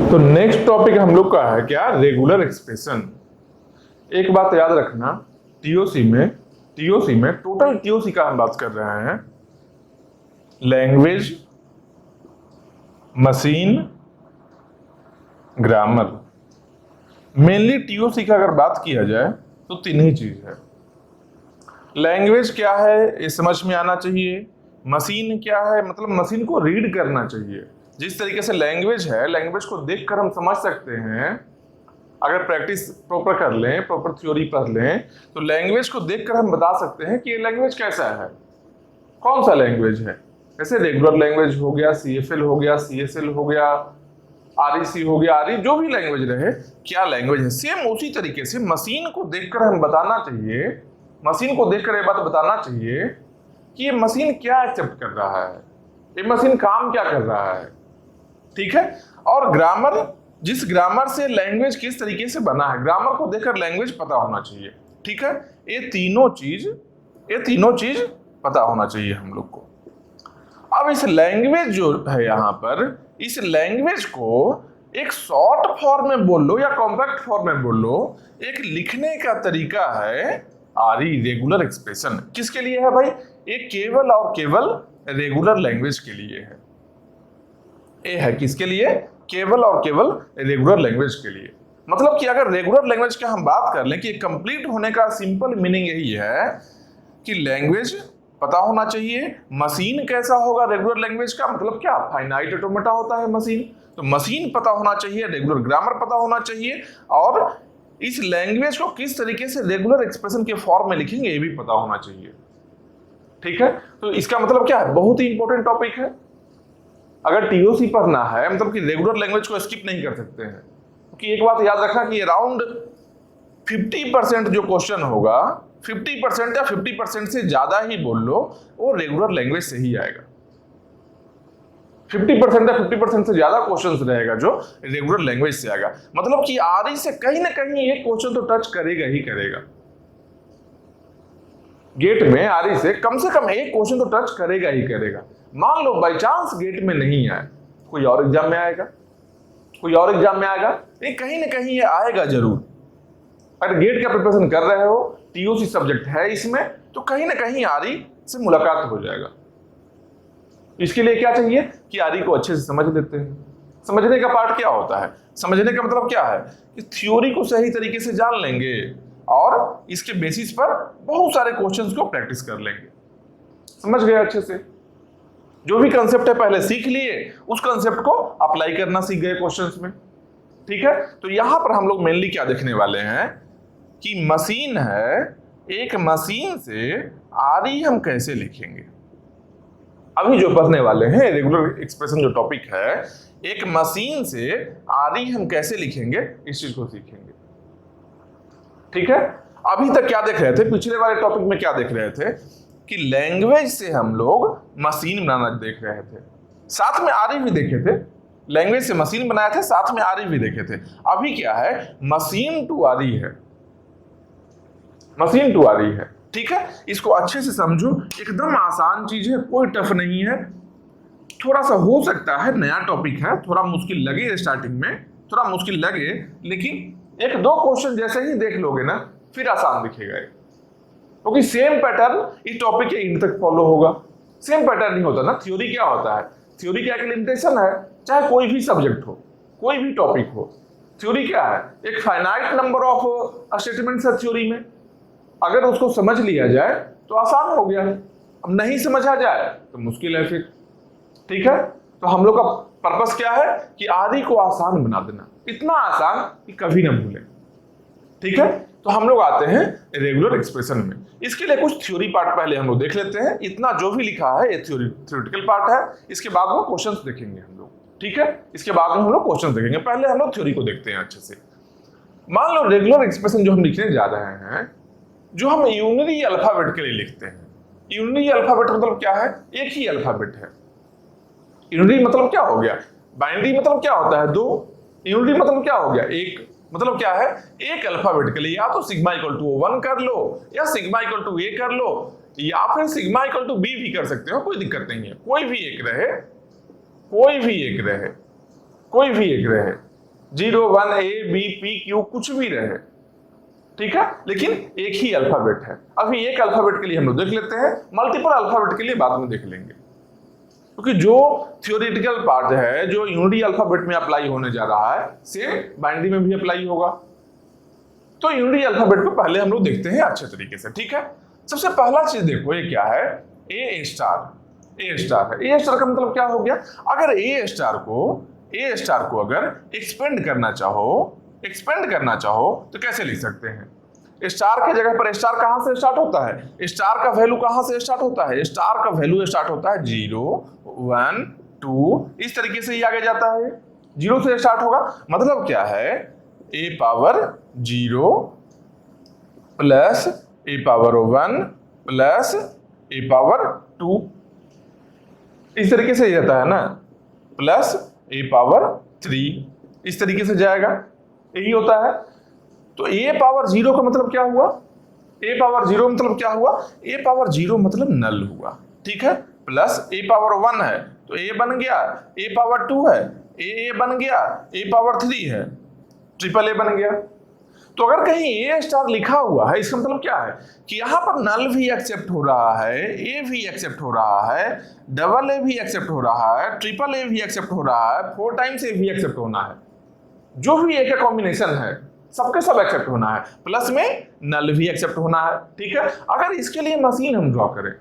तो next topic हम लोग का है क्या, रेगुलर एक्सप्रेशन। एक बात याद रखना, टीओसी में टोटल टीओसी का हम बात कर रहे हैं, language, machine, grammar. Mainly TOC का अगर बात किया जाए तो तीन ही चीज है। लैंग्वेज क्या है ये समझ में आना चाहिए, मशीन क्या है मतलब मशीन को रीड करना चाहिए। जिस तरीके से लैंग्वेज है, लैंग्वेज को देखकर हम समझ सकते हैं, अगर प्रैक्टिस प्रॉपर कर लें, प्रॉपर थ्योरी पढ़ लें, तो लैंग्वेज को देखकर हम बता सकते हैं कि ये लैंग्वेज कैसा है, कौन सा लैंग्वेज है। जैसे रेगुलर लैंग्वेज हो गया, सीएफएल हो गया, सीएसएल हो गया, आरईसी हो गया, आरई जो भी लैंग्वेज रहे, क्या लैंग्वेज है। सेम उसी तरीके से मशीन को देखकर हम बताना चाहिए, मशीन को देखकर ये बात बताना चाहिए कि ये मशीन क्या एक्सेप्ट कर रहा है, ये मशीन काम क्या कर रहा है। ठीक है। और ग्रामर, जिस ग्रामर से लैंग्वेज किस तरीके से बना है, ग्रामर को देखकर लैंग्वेज पता होना चाहिए। ठीक है। ये तीनों चीज पता होना चाहिए हम लोग को। अब इस लैंग्वेज जो है यहाँ पर, इस लैंग्वेज को एक शॉर्ट फॉर्म में बोल लो या कॉम्पैक्ट फॉर्म में बोल लो, एक लिखने का तरीका है आरई, रेगुलर एक्सप्रेशन। किसके लिए है भाई? ये केवल और केवल रेगुलर लैंग्वेज के लिए है। ये है किसके लिए? केवल और केवल रेगुलर लैंग्वेज के लिए। मतलब कि अगर रेगुलर लैंग्वेज का हम बात कर लें कि कंप्लीट होने का सिंपल मीनिंग यही है कि लैंग्वेज पता होना चाहिए। मशीन कैसा होगा रेगुलर लैंग्वेज का? मतलब क्या, फाइनाइट ऑटोमेटा होता है मशीन, तो मशीन पता होना चाहिए, रेगुलर ग्रामर पता होना चाहिए, और इस लैंग्वेज को किस तरीके से रेगुलर एक्सप्रेशन के फॉर्म में लिखेंगे ये भी पता होना चाहिए। ठीक है। तो इसका मतलब क्या है, बहुत ही इंपॉर्टेंट टॉपिक है। अगर टीओसी पढ़ना है मतलब कि रेगुलर लैंग्वेज को स्किप नहीं कर सकते हैं, क्योंकि एक बात याद रखना कि अराउंड 50% जो क्वेश्चन होगा, 50% या 50% से ज्यादा ही बोल लो, वो रेगुलर लैंग्वेज से ही आएगा। 50% या 50% से ज्यादा क्वेश्चंस रहेगा जो रेगुलर लैंग्वेज से आएगा। मतलब कि आरई से कहीं ना कहीं एक क्वेश्चन तो टच करेगा ही करेगा। गेट में आरई से कम एक क्वेश्चन तो टच करेगा ही करेगा। मान लो बाई चांस गेट में नहीं आए, कोई और एग्जाम में आएगा, ये कहीं ना कहीं ये आएगा जरूर। अगर गेट का प्रिपरेशन कर रहे हो, टीओसी सब्जेक्ट है इसमें, तो कहीं ना कहीं आरई से मुलाकात हो जाएगा। इसके लिए क्या चाहिए कि आरई को अच्छे से समझ लेते हैं। समझने का पार्ट क्या होता है? समझने का मतलब क्या है कि थ्योरी को सही तरीके से जान लेंगे और इसके बेसिस पर बहुत सारे क्वेश्चंस को प्रैक्टिस कर लेंगे। समझ गए अच्छे से? जो भी कंसेप्ट है पहले सीख लिए, उस कंसेप्ट को अप्लाई करना सीख गए क्वेश्चंस में। ठीक है। तो यहां पर हम लोग मेनली क्या देखने वाले हैं कि मशीन है, एक मशीन से आरई हम कैसे लिखेंगे। अभी जो पढ़ने वाले हैं रेगुलर एक्सप्रेशन जो टॉपिक है, एक मशीन से आरई हम कैसे लिखेंगे, इस चीज को सीखेंगे। ठीक है। अभी तक क्या देख रहे थे, पिछले वाले टॉपिक में क्या देख रहे थे कि लैंग्वेज से हम लोग मशीन बनाना देख रहे थे, साथ में आरई भी देखे थे। लैंग्वेज से मशीन बनाए थे, साथ में आरई भी देखे थे। अभी क्या है, मशीन टू आरई है, मशीन टू आरई है। ठीक है। इसको अच्छे से समझो, एकदम आसान चीज है, कोई टफ नहीं है। थोड़ा सा हो सकता है नया टॉपिक है, थोड़ा मुश्किल लगे स्टार्टिंग में, थोड़ा मुश्किल लगे, लेकिन एक दो क्वेश्चन जैसे ही देख लोगे ना फिर आसान दिखेगा। क्योंकि सेम पैटर्न इस टॉपिक के एंड तक फॉलो होगा। सेम पैटर्न नहीं होता ना। थ्योरी क्या होता है, थ्योरी का एक लिमिटेशन है, चाहे कोई भी सब्जेक्ट हो, कोई भी टॉपिक हो, थ्योरी क्या है, एक फाइनाइट नंबर ऑफ स्टेटमेंट्स है थ्योरी में। अगर उसको समझ लिया जाए तो आसान हो गया, अब नहीं समझा जाए तो मुश्किल है फिर। ठीक है। तो हम लोग का पर्पस क्या है कि आरई को आसान बना देना, इतना आसान कि कभी ना भूलें। ठीक है। तो हम लोग आते हैं रेगुलर एक्सप्रेशन में। इसके लिए कुछ थ्योरी पार्ट पहले हम लोग देख लेते हैं। इतना जो भी लिखा है ये थ्योरेटिकल पार्ट है, इसके बाद में क्वेश्चंस देखेंगे हम लोग। ठीक है। इसके बाद में हम लोग क्वेश्चंस देखेंगे, पहले हम लोग थ्योरी को देखते हैं अच्छे से। मान लो रेगुलर एक्सप्रेशन जो हम लिखने जा रहे हैं, जो हम यूनरी अल्फाबेट के लिए लिखते हैं। यूनरी अल्फाबेट मतलब क्या है, एक ही अल्फाबेट है। यूनरी मतलब क्या हो गया, बाइनरी मतलब क्या होता है, दो। यूनरी मतलब क्या हो गया, एक। मतलब क्या है, एक अल्फाबेट के लिए या तो सिग्मा इक्वल टू 1 कर लो, या सिग्मा इक्वल टू ए कर लो, या फिर सिग्मा इक्वल टू बी भी कर सकते हो, कोई दिक्कत नहीं है। कोई भी एक रहे, कोई भी एक रहे, कोई भी एक रहे। 0 1 A B P Q कुछ भी रहे, ठीक है, लेकिन एक ही अल्फाबेट है। अभी एक अल्फाबेट के लिए हम लोग देख लेते हैं, मल्टीपल अल्फाबेट के लिए बाद में देख लेंगे, क्योंकि जो थियोरेटिकल पार्ट है जो यूनिटी अल्फाबेट में अप्लाई होने जा रहा है से बाइनरी में भी अप्लाई होगा। तो यूनिटी अल्फाबेट को पहले हम लोग देखते हैं अच्छे तरीके से, ठीक है। सबसे पहला चीज देखो, ये क्या है, ए स्टार। ए स्टार है, ए स्टार का मतलब क्या हो गया, अगर ए स्टार को अगर एक्सपेंड करना चाहो तो कैसे लिख सकते हैं। स्टार के जगह पर स्टार कहां से स्टार्ट होता है, स्टार का वैल्यू कहां से स्टार्ट होता है, स्टार का वैल्यू स्टार्ट होता है 0 1 2, इस तरीके से ही आगे जाता है, 0 से स्टार्ट होगा। मतलब क्या है, ए पावर 0 प्लस ए पावर 1 प्लस ए पावर 2, इस तरीके से जाता है ना, प्लस ए पावर 3, इस तरीके से जाएगा, यही होता है। तो ए पावर 0 का मतलब क्या हुआ, ए पावर 0 मतलब क्या हुआ, ए पावर 0 मतलब नल हुआ, ठीक है। प्लस ए पावर 1 है तो ए बन गया, ए पावर 2 है ए बन गया, ए पावर 3 है ट्रिपल ए बन गया। तो अगर कहीं ए स्टार लिखा हुआ है, इसका मतलब क्या है कि यहां पर नल भी एक्सेप्ट हो रहा है, ए भी एक्सेप्ट हो रहा है, डबल ए भी एक्सेप्ट हो रहा है, ट्रिपल ए भी एक्सेप्ट हो रहा है, 4 टाइम्स ए भी एक्सेप्ट होना है, जो भी ए का कॉम्बिनेशन है सबके सब एक्सेप्ट होना है, प्लस में नल भी एक्सेप्ट होना है, ठीक है। अगर इसके लिए मशीन हम ड्रॉ करें,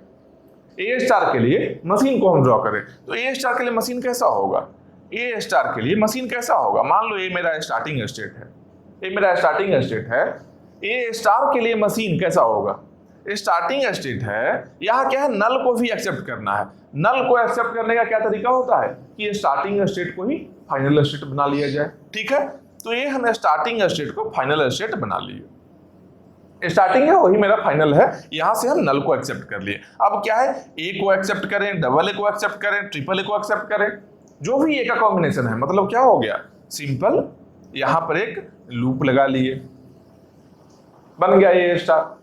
ए स्टार के लिए मशीन को हम ड्रॉ करें, तो ए स्टार के लिए मशीन कैसा होगा, ए स्टार के लिए मशीन कैसा होगा, मान लो ए मेरा स्टार्टिंग स्टेट है, ए स्टार के लिए मशीन कैसा होगा, स्टार्टिंग स्टेट है, यहाँ क्या है, नल को भी एक्सेप्ट करना है। नल को एक्सेप्ट करने का क्या तरीका होता है कि स्टार्टिंग स्टेट को ही फाइनल स्टेट बना लिया जाए, ठीक है। तो ये हमने स्टार्टिंग स्टेट को फाइनल स्टेट बना लिए, स्टार्टिंग है वही मेरा फाइनल है, यहां से हम नल को एक्सेप्ट कर लिए। अब क्या है, ए को एक्सेप्ट करें, डबल ए को एक्सेप्ट करें, ट्रिपल ए को एक्सेप्ट करें, जो भी ए का कॉम्बिनेशन है, मतलब क्या हो गया, सिंपल यहां पर एक लूप लगा लिए, बन गया ए स्टार।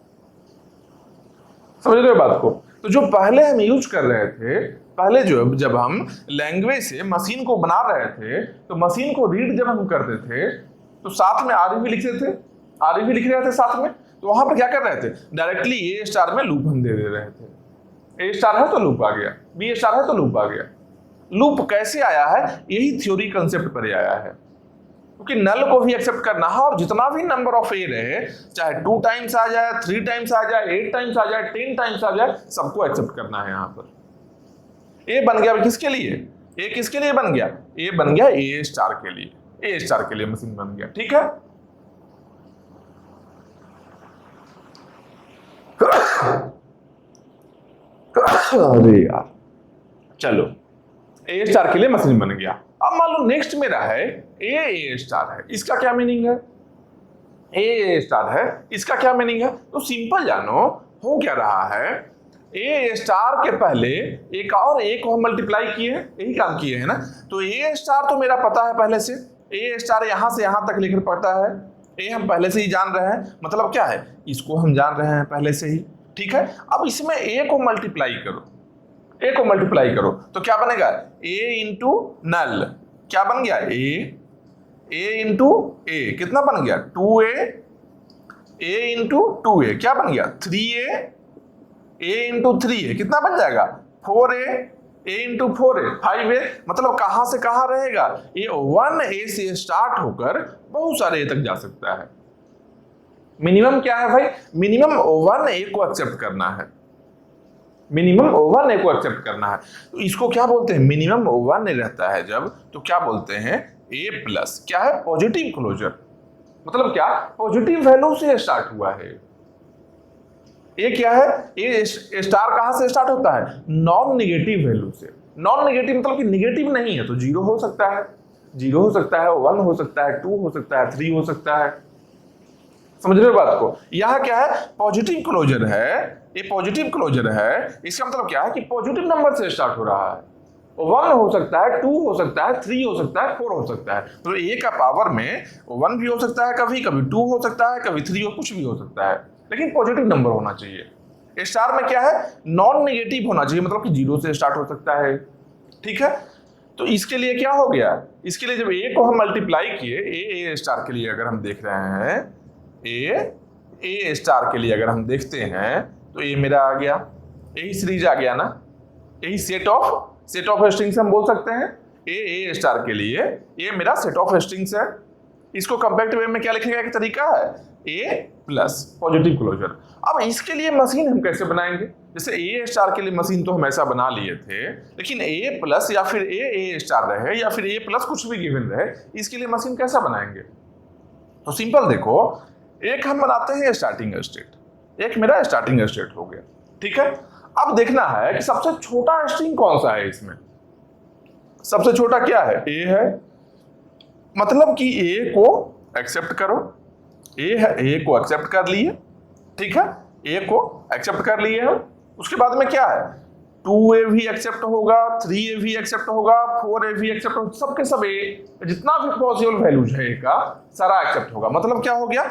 समझ रहे हो बात को। तो जो पहले हम यूज कर रहे थे, पहले जब हम लैंग्वेज से मशीन को बना रहे थे, तो मशीन को रीड जब हम करते थे तो साथ में आर भी लिख रहे थे साथ में, तो वहां पर क्या कर रहे थे, डायरेक्टली ए स्टार में लूप हम दे रहे थे। ए स्टार है तो लूप आ गया, बी स्टार है तो लूप आ गया। लूप कैसे आया है, यही थ्योरी कंसेप्ट पर आया है, क्योंकि नल को भी एक्सेप्ट करना है, और जितना भी नंबर ऑफ ए रहे, चाहे 2 टाइम्स आ जाए, 3 टाइम्स आ जाए, 8 टाइम्स आ जाए, 10 टाइम्स आ जाए, सबको एक्सेप्ट करना है। यहाँ पर ए बन गया किसके लिए, ए किसके लिए बन गया, ए बन गया ए स्टार के लिए, ए स्टार के लिए मशीन बन गया, ठीक है। अरे यार, चलो ए स्टार के लिए मशीन बन गया। अब मान लो नेक्स्ट मेरा है ए स्टार है, इसका क्या मीनिंग है, ए स्टार है, इसका क्या मीनिंग है। तो सिंपल जानो हो क्या रहा है, ए स्टार के पहले एक और ए को हम मल्टीप्लाई किए हैं, यही काम किए हैं ना। तो ए स्टार तो मेरा पता है पहले से, ए स्टार यहां से यहां तक लेकर पता है, ए हम पहले से ही जान रहे हैं, मतलब क्या है, इसको हम जान रहे हैं पहले से ही, ठीक है। अब इसमें ए को मल्टीप्लाई करो, ए को मल्टीप्लाई करो तो क्या बनेगा, ए इंटू नल, क्या बन गया, ए इंटू ए, कितना बन गया 2a, ए इंटू 2a क्या बन गया 3a, ए इंटू 3a कितना बन जाएगा 4a, ए इंटू 4a 5a। मतलब कहां से कहां रहेगा, ये 1a से स्टार्ट होकर बहुत सारे ए तक जा सकता है। मिनिमम क्या है भाई, मिनिमम 1a को एक्सेप्ट करना है, मिनिमम 1a को एक्सेप्ट करना है। तो इसको क्या बोलते हैं, मिनिमम 1a रहता है जब, तो क्या बोलते हैं a प्लस, क्या है पॉजिटिव क्लोजर, मतलब क्या पॉजिटिव वैल्यू से स्टार्ट हुआ है। ये क्या है, ए स्टार कहां से स्टार्ट होता है, नॉन निगेटिव वैल्यू से। नॉन निगेटिव मतलब कि निगेटिव नहीं है, तो 0 हो सकता है, 0 हो सकता है, 1 हो सकता है, 2 हो सकता है, 3 हो सकता है। समझ रहे हो बात को। यहां क्या है, पॉजिटिव क्लोजर है, ये पॉजिटिव क्लोजर है, इसका मतलब क्या है कि पॉजिटिव नंबर से स्टार्ट हो रहा है। 1 हो सकता है, 2 हो सकता है, 3 हो सकता है, 4 हो सकता है। तो ए का पावर में 1 भी हो सकता है, कभी कभी 2 हो सकता है, कभी 3 हो, कुछ भी हो सकता है, लेकिन पॉजिटिव नंबर होना चाहिए। स्टार में क्या है, नॉन नेगेटिव होना चाहिए, मतलब कि 0 से स्टार्ट हो सकता है, ठीक है। तो इसके लिए क्या हो गया, इसके लिए जब ए को हम मल्टीप्लाई किए, ए स्टार के लिए अगर हम देख रहे हैं, ए स्टार के लिए अगर हम देखते हैं तो ये मेरा आ गया, यही सीरीज आ गया ना, यही सेट ऑफ स्ट्रिंग्स हम बोल सकते हैं। ए स्टार के लिए ये मेरा सेट ऑफ स्ट्रिंग्स है। इसको कंपैक्ट वे में क्या लिखने का एक तरीका है, ए प्लस पॉजिटिव क्लोजर। अब इसके लिए मशीन हम कैसे बनाएंगे, जैसे ए स्टार के लिए मशीन तो हम ऐसा बना लिए थे, लेकिन ए प्लस या फिर ए स्टार रहे या फिर ए प्लस कुछ भी गिवन रहे, इसके लिए मशीन कैसा बनाएंगे। तो सिंपल देखो, एक हम बनाते हैं स्टार्टिंग स्टेट, एक मेरा स्टार्टिंग स्टेट हो गया, ठीक है। अब देखना है कि सबसे छोटा स्ट्रिंग कौन सा है इसमें, सबसे छोटा क्या है, ए है, मतलब कि ए को एक्सेप्ट करो, ए है, ए को एक्सेप्ट कर लिए, ठीक है, ए को एक्सेप्ट कर लिए हम। उसके बाद में क्या है, 2a भी एक्सेप्ट होगा, 3a भी एक्सेप्ट होगा, 4a भी एक्सेप्ट होगा, सबके सब ए, जितना भी पॉसिबल वैल्यूज है ए का सारा एक्सेप्ट होगा। मतलब क्या हो गया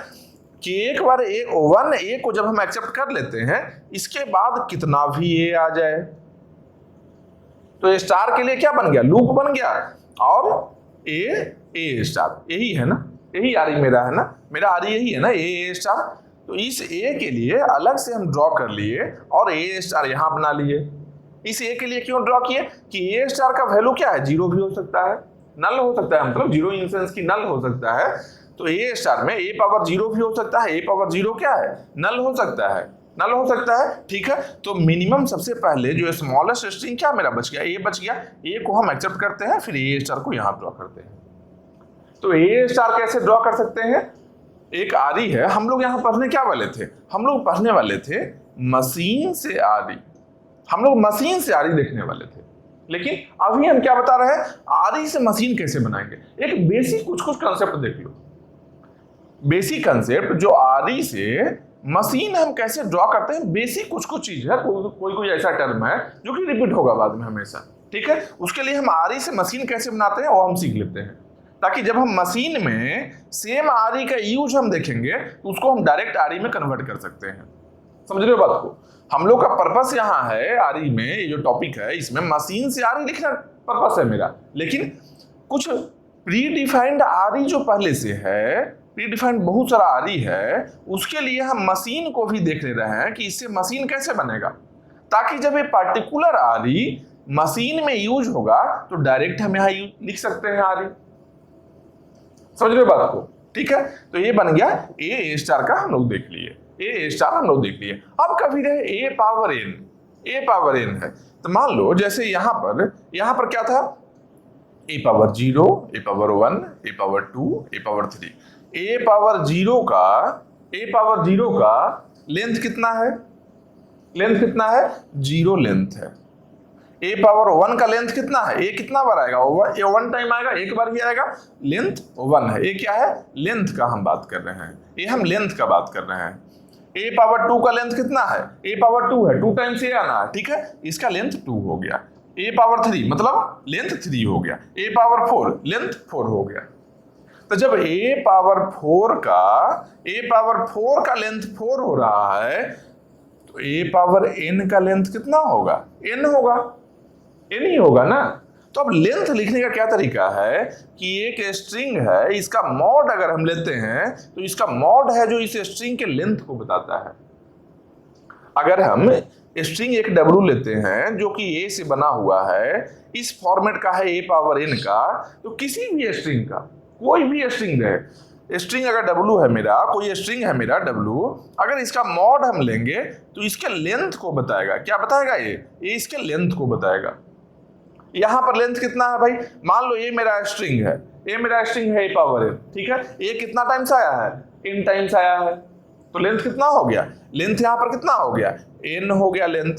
कि एक बार ए को जब हम एक्सेप्ट कर लेते हैं, इसके बाद कितना भी ए आ जाए, तो स्टार के लिए क्या बन गया, लूप बन गया, और ए स्टार यही है ना, यही आरी मेरा है ना, मेरा आरी यही है ना, ए स्टार। तो इस ए के लिए अलग से हम ड्रॉ कर लिए और ए स्टार यहां बना लिए। इस ए के लिए क्यों ड्रॉ किए कि ए स्टार का वैल्यू क्या है, जीरो भी हो सकता है, नल हो सकता है, मतलब जीरो इन सेंस की नल हो सकता है। तो ए स्टार में ए पावर जीरो भी हो सकता है, ए पावर जीरो क्या है, नल हो सकता है, नल हो सकता है, ठीक है। तो मिनिमम सबसे पहले जो स्मॉलेस्ट स्ट्रिंग क्या मेरा बच गया, ए बच गया, ए को हम एक्सेप्ट करते हैं, फिर ए स्टार को यहां ड्रॉ करते हैं। तो ए स्टार कैसे ड्रॉ कर सकते हैं, एक आरी है, हम लोग यहां पढ़ने क्या वाले थे, हम लोग पढ़ने वाले थे मशीन से आरी, हम लोग मशीन से आरी देखने वाले थे, लेकिन अभी हम क्या बता रहे हैं, आरी से मशीन कैसे बनाएंगे। एक बेसिक कुछ कंसेप्ट देख लो, बेसिक कंसेप्ट जो आरी से मशीन हम कैसे ड्रॉ करते हैं, बेसिक कुछ चीज है, कोई ऐसा टर्म है जो कि रिपीट होगा बाद में हमेशा, ठीक है। उसके लिए हम आरी से मशीन कैसे बनाते हैं वो हम सीख लेते हैं, ताकि जब हम मशीन में सेम आरी का यूज हम देखेंगे तो उसको हम डायरेक्ट आरी में कन्वर्ट कर सकते हैं। समझ रहे हो बात को, हम लोग का पर्पस यहाँ है आरी में, ये जो टॉपिक है इसमें मशीन से आरी लिखना पर्पस है मेरा, लेकिन कुछ प्री डिफाइंड आरी जो पहले से है, प्री डिफाइंड बहुत सारा आरी है, उसके लिए हम मशीन को भी देख ले रहे हैं कि इससे मशीन कैसे बनेगा, ताकि जब ये पर्टिकुलर आरी मशीन में यूज होगा तो डायरेक्ट हम यहाँ लिख सकते हैं आरी। समझ रहे हो बात को, ठीक है। तो ये बन गया ए स्टार का हम लोग देख लिए, ए स्टार हम लोग देख लिए। अब कभी रहे ए पावर एन है, तो मान लो जैसे यहां पर क्या था, ए पावर 0, ए पावर 1, ए पावर 2, ए पावर 3। ए पावर जीरो का लेंथ कितना है, जीरो लेंथ है। ए पावर 1 का लेंथ कितना है, ए कितना बार आएगा, ये 1 टाइम आएगा, एक बार ही आएगा, लेंथ 1 है। ये क्या है, लेंथ का हम बात कर रहे हैं, ये हम लेंथ का बात कर रहे हैं। ए पावर 2 का लेंथ कितना है, ए पावर 2 है, 2 टाइम्स ए आना है, ठीक है, इसका लेंथ 2 हो गया। ए पावर 3 मतलब लेंथ 3 हो गया। ए पावर 4 लेंथ 4 हो गया। तो जब ए पावर 4 का लेंथ 4 हो रहा है, तो ए पावर एन का लेंथ कितना होगा, एन होगा, एन ही होगा ना। तो अब लेंथ लिखने का क्या तरीका है कि एक स्ट्रिंग है, इसका मॉड अगर हम लेते हैं तो इसका मॉड है जो इस स्ट्रिंग के लेंथ को बताता है। अगर हम स्ट्रिंग एक डब्ल्यू लेते हैं जो कि ए से बना हुआ है, इस फॉर्मेट का है ए पावर एन का, तो किसी भी स्ट्रिंग का कोई भी स्ट्रिंग है, स्ट्रिंग अगर डब्ल्यू है मेरा, कोई स्ट्रिंग है मेरा डब्ल्यू, अगर इसका मॉड हम लेंगे तो इसके लेंथ को बताएगा। क्या बताएगा, ये इसके लेंथ को बताएगा। यहां पर लेंथ कितना है भाई, मान लो ये मेरा स्ट्रिंग है, ए पावर एन, ठीक है। ए कितना टाइम्स आया है, एन टाइम्स आया है, तो लेंथ कितना हो गया, लेंथ यहां पर कितना हो गया, एन हो गया, लेंथ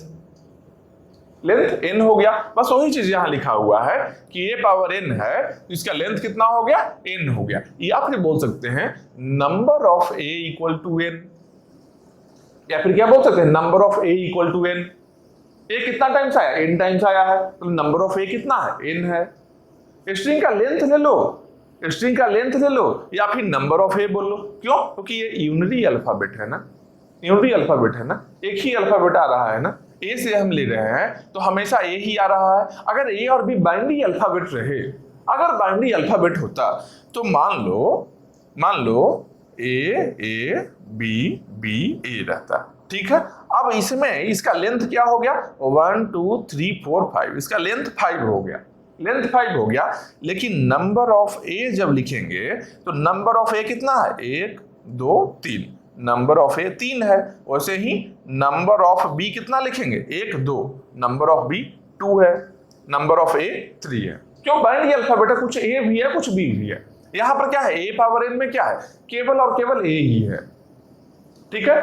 एन हो गया। बस वही चीज यहां लिखा हुआ है कि ए पावर एन है, तो इसका लेंथ कितना हो गया, एन हो गया। या फिर बोल सकते हैं number of a equal to n, या फिर क्या बोल सकते हैं, number of a equal to n. A कितना टाइम्स आया, एन टाइम्स आया है, तो नंबर ऑफ ए कितना है, एन है। स्ट्रिंग का लेंथ ले लो, या फिर नंबर ऑफ ए बोल लो। क्यों, क्योंकि ये यूनिटी अल्फाबेट है ना, एक ही अल्फाबेट आ रहा है ना, ए से हम ले रहे हैं तो हमेशा ए ही आ रहा है। अगर ए और बी बाइनरी अल्फाबेट रहे, अगर बाइनरी अल्फाबेट होता तो मान लो ए बी बी ए रहता, ठीक है। अब इसमें इसका लेंथ क्या हो गया, 1 2 3 4 5, इसका लेंथ 5 हो गया, लेंथ 5 हो गया। लेकिन नंबर ऑफ ए जब लिखेंगे तो नंबर ऑफ ए कितना है, 1 2 3, नंबर ऑफ ए 3 है। वैसे ही नंबर ऑफ बी कितना लिखेंगे, 1 2, नंबर ऑफ बी 2 है, नंबर ऑफ ए 3 है। क्यों, बाइनरी अल्फाबेट है, कुछ ए भी है कुछ बी भी है। यहां पर क्या है, ए पावर एन में क्या है, केवल और केवल ए ही है, ठीक है।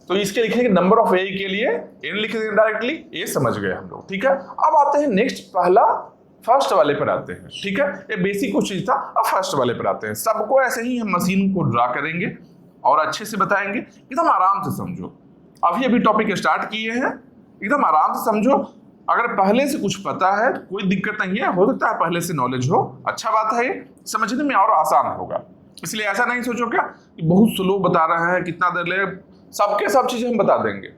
तो इसके लिखेंगे नंबर ऑफ ए के लिए एन लिख देंगे डायरेक्टली, ए समझ गए हम लोग, ठीक है। अब आते हैं नेक्स्ट, पहला फर्स्ट वाले पर आते हैं, ठीक है। ये बेसिक कुछ चीज था, अब फर्स्ट वाले पर आते हैं। सबको ऐसे ही हम मशीन को ड्रा करेंगे और अच्छे से बताएंगे, एकदम आराम से समझो। अभी टॉपिक स्टार्ट किए हैं, एकदम आराम से समझो। अगर पहले से कुछ पता है तो कोई दिक्कत नहीं है, हो सकता है पहले से नॉलेज हो, अच्छा बात है, ये समझने में और आसान होगा। इसलिए ऐसा नहीं सोचो क्या कि बहुत स्लो बता रहे हैं, कितना देर ले, सबके सब चीजें हम बता देंगे,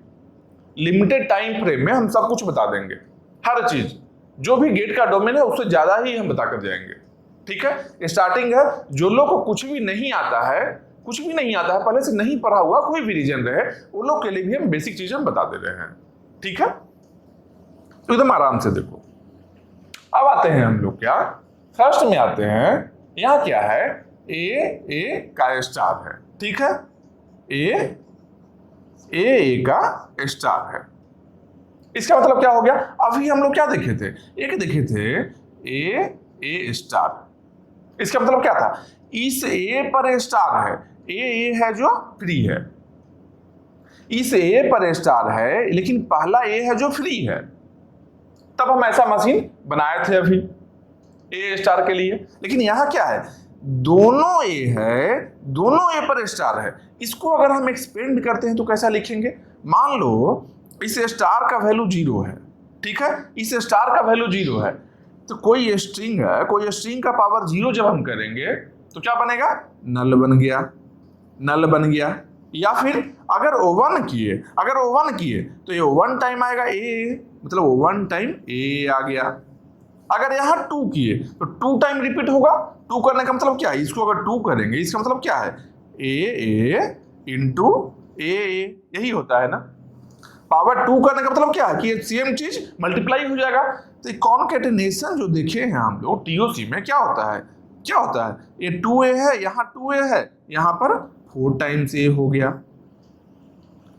लिमिटेड टाइम फ्रेम में हम सब कुछ बता देंगे, हर चीज जो भी गेट का डोमेन है उससे ज्यादा ही हम बता कर जाएंगे, ठीक है। स्टार्टिंग है, जो लोग को कुछ भी नहीं आता है, कुछ भी नहीं आता है, पहले से नहीं पढ़ा हुआ, कोई भी रीजन रहे, वो लोग के लिए भी हम बेसिक चीजें हम बता दे रहे हैं, ठीक है। तो एकदम आराम से देखो। अब आते हैं हम लोग क्या, फर्स्ट में आते हैं, यहां क्या है, ए का स्टार है, ठीक है, ए का स्टार है। इसका मतलब क्या हो गया, अभी हम लोग क्या देखे थे, एक देखे थे ए स्टार। इसका मतलब क्या था, इस ए पर स्टार है, ए है जो फ्री है, इस ए पर स्टार है, लेकिन पहला ए है जो फ्री है। तब हम ऐसा मशीन बनाए थे अभी ए स्टार के लिए। लेकिन यहां क्या है, दोनों ए है, दोनों ए पर स्टार है। इसको अगर हम एक्सपेंड करते हैं तो कैसा लिखेंगे, मान लो इस स्टार का वैल्यू 0 है, ठीक है, इस स्टार का वैल्यू 0 है, तो कोई स्ट्रिंग है, कोई स्ट्रिंग का पावर 0 जब हम करेंगे तो क्या बनेगा, नल बन गया, नल बन गया। या फिर अगर O1 किए तो ये O1 टाइम आएगा ए, मतलब O1 टाइम ए आ गया। अगर यहाँ 2 किए तो 2 टाइम रिपीट होगा। 2 करने का मतलब क्या है, इसको अगर 2 करेंगे इसका मतलब क्या है, ए इंटू ए, यही होता है ना। पावर 2 करने का मतलब क्या है कि सेम चीज मल्टीप्लाई हो जाएगा। तो कॉन्केटेनेशन जो देखे हैं हम लोग टीओसी में, क्या होता है, ये 2a है, यहाँ 2a है, यहाँ पर 4 टाइम्स ए हो गया।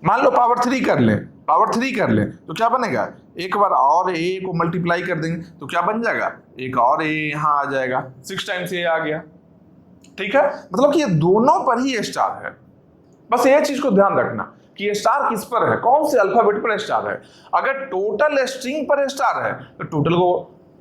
मान लो पावर 3 कर ले तो क्या बनेगा, एक बार और ए को मल्टीप्लाई कर देंगे तो क्या बन जाएगा, एक और ए यहाँ आ जाएगा, 6 टाइम्स ए आ गया, ठीक है। मतलब कि ये दोनों पर ही स्टार है। बस ये चीज को ध्यान रखना कि ये स्टार किस पर है, कौन से अल्फाबेट पर स्टार है। अगर टोटल स्ट्रिंग पर स्टार है तो टोटल को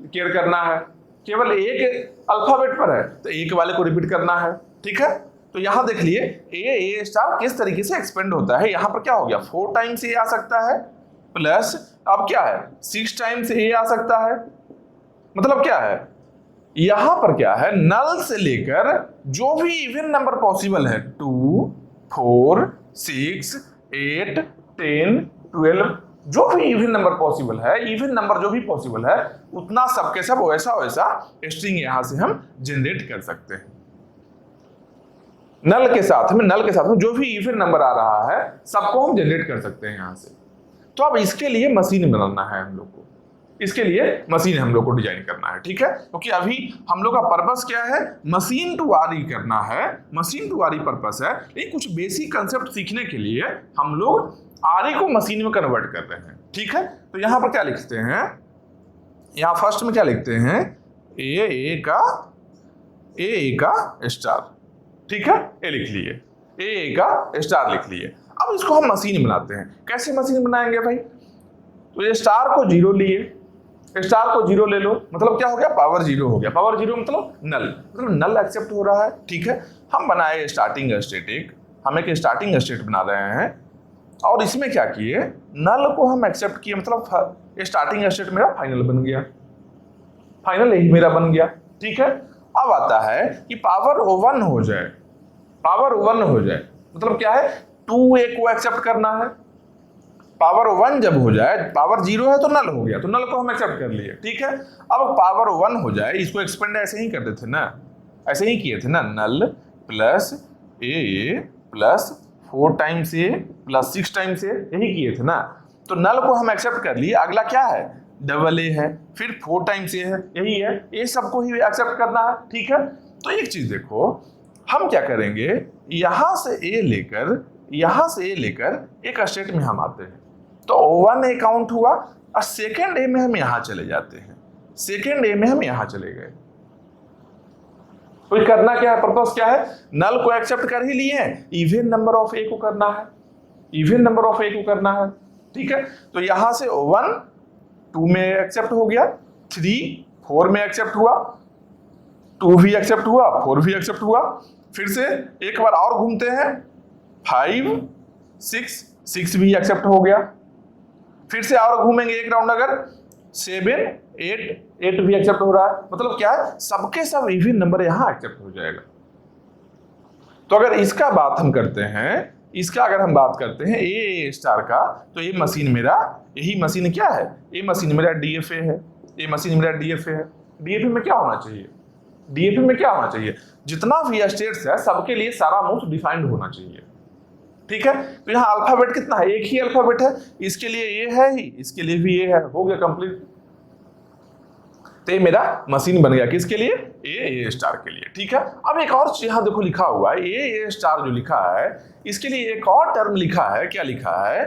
केयर करना है, केवल एक अल्फाबेट पर है तो एक वाले को रिपीट करना है, ठीक है। तो यहां देख लिए ए स्टार किस तरीके से एक्सपेंड होता है। यहां पर क्या हो गया, 4 टाइम्स ए आ सकता है, प्लस अब क्या है 6 टाइम्स ए आ सकता है। मतलब क्या है, यहां पर क्या है, नल से लेकर जो भी इवन नंबर पॉसिबल है, 2 4 6 8 10 12, जो भी इवन नंबर पॉसिबल है, इवन नंबर जो भी पॉसिबल है, उतना सबके सब वैसा स्ट्रिंग यहां से हम जनरेट कर सकते हैं। नल के साथ में जो भी इवन नंबर आ रहा है सबको हम जनरेट कर सकते हैं यहां से। तो अब इसके लिए मशीन बनाना है हम लोग को, इसके लिए मशीन हम लोग को डिजाइन करना है, ठीक है। क्योंकि अभी हम लोग का पर्पस क्या है, मशीन टू आरी करना है, मशीन टू आरी पर्पस है। ये कुछ बेसिक कंसेप्ट सीखने के लिए हम लोग आरी को मशीन में कन्वर्ट कर रहे हैं, ठीक है। तो यहां पर क्या लिखते हैं, यहां फर्स्ट में क्या लिखते हैं, ए का स्टार, ठीक है, ये लिख लिए, ए का स्टार लिख लिए। अब इसको हम मशीन बनाते हैं। कैसे मशीन बनाएंगे भाई, तो ये स्टार को 0 लिए, स्टार को 0 ले लो, मतलब क्या हो गया, पावर 0 हो गया। पावर 0 मतलब नल एक्सेप्ट हो रहा है, ठीक है। हम बनाए स्टार्टिंग स्टेट, हम एक स्टार्टिंग स्टेट बना रहे हैं और इसमें क्या किए, नल को हम एक्सेप्ट किए, मतलब स्टार्टिंग स्टेट मेरा फाइनल बन गया, फाइनल यही मेरा बन गया, ठीक है। अब आता है कि पावर 1 हो जाए, मतलब क्या है, 2a को एक्सेप्ट करना है, पावर 1 जब हो जाए, पावर 0 है तो नल हो गया, तो नल को हम एक्सेप्ट कर लिए, ठीक है। अब पावर 1 हो जाए, इसको एक्सपेंड ऐसे ही करते थे ना, ऐसे ही किए थे ना, नल प्लस ए प्लस 4 टाइम्स ए प्लस 6 टाइम्स ए, यही किए थे ना। तो नल को हम एक्सेप्ट कर लिए, अगला क्या है, डबल ए है, फिर 4 टाइम्स ए है, यही है, ये सबको ही एक्सेप्ट करना है, ठीक है। तो एक चीज देखो, हम क्या करेंगे, यहां से ए लेकर एक स्टेट में हम आते हैं, तो 1 ए काउंट हुआ, और सेकेंड ए में हम यहां चले जाते हैं, सेकेंड ए में हम यहां चले गए। तो करना क्या है, पर्पस क्या है, नल को एक्सेप्ट कर ही लिए हैं, इवन नंबर ऑफ ए को करना है, इवन नंबर ऑफ ए को करना है, ठीक है। तो यहां से 1 2 में एक्सेप्ट हो गया, 3 4 में एक्सेप्ट हुआ, 2 भी एक्सेप्ट हुआ, 4 भी एक्सेप्ट हुआ, फिर से एक बार और घूमते हैं, 5 6 भी एक्सेप्ट हो गया, फिर से और घूमेंगे एक राउंड, अगर 7 8 भी एक्सेप्ट हो रहा है, मतलब क्या है, सबके सब इवन नंबर यहां एक्सेप्ट हो जाएगा। तो अगर इसका बात हम करते हैं, इसका अगर हम बात करते हैं ए स्टार का, तो ये मशीन मेरा, यही मशीन क्या है, ये मशीन मेरा डीएफए है, ये मशीन मेरा डीएफए है। डीएफए में क्या होना चाहिए, डीएफए में क्या होना चाहिए, जितना भी स्टेट्स है सबके लिए सारा मूव्स डिफाइंड होना चाहिए, ठीक है। तो यहाँ अल्फाबेट कितना है, एक ही अल्फाबेट है, इसके लिए ये है ही, इसके लिए भी ये है, हो गया कंप्लीट। तो ये मेरा मशीन बन गया, किसके लिए, ए स्टार के लिए, ठीक है। अब एक और यहाँ देखो लिखा हुआ है, ए स्टार जो लिखा है, इसके लिए एक और टर्म लिखा है, क्या लिखा है,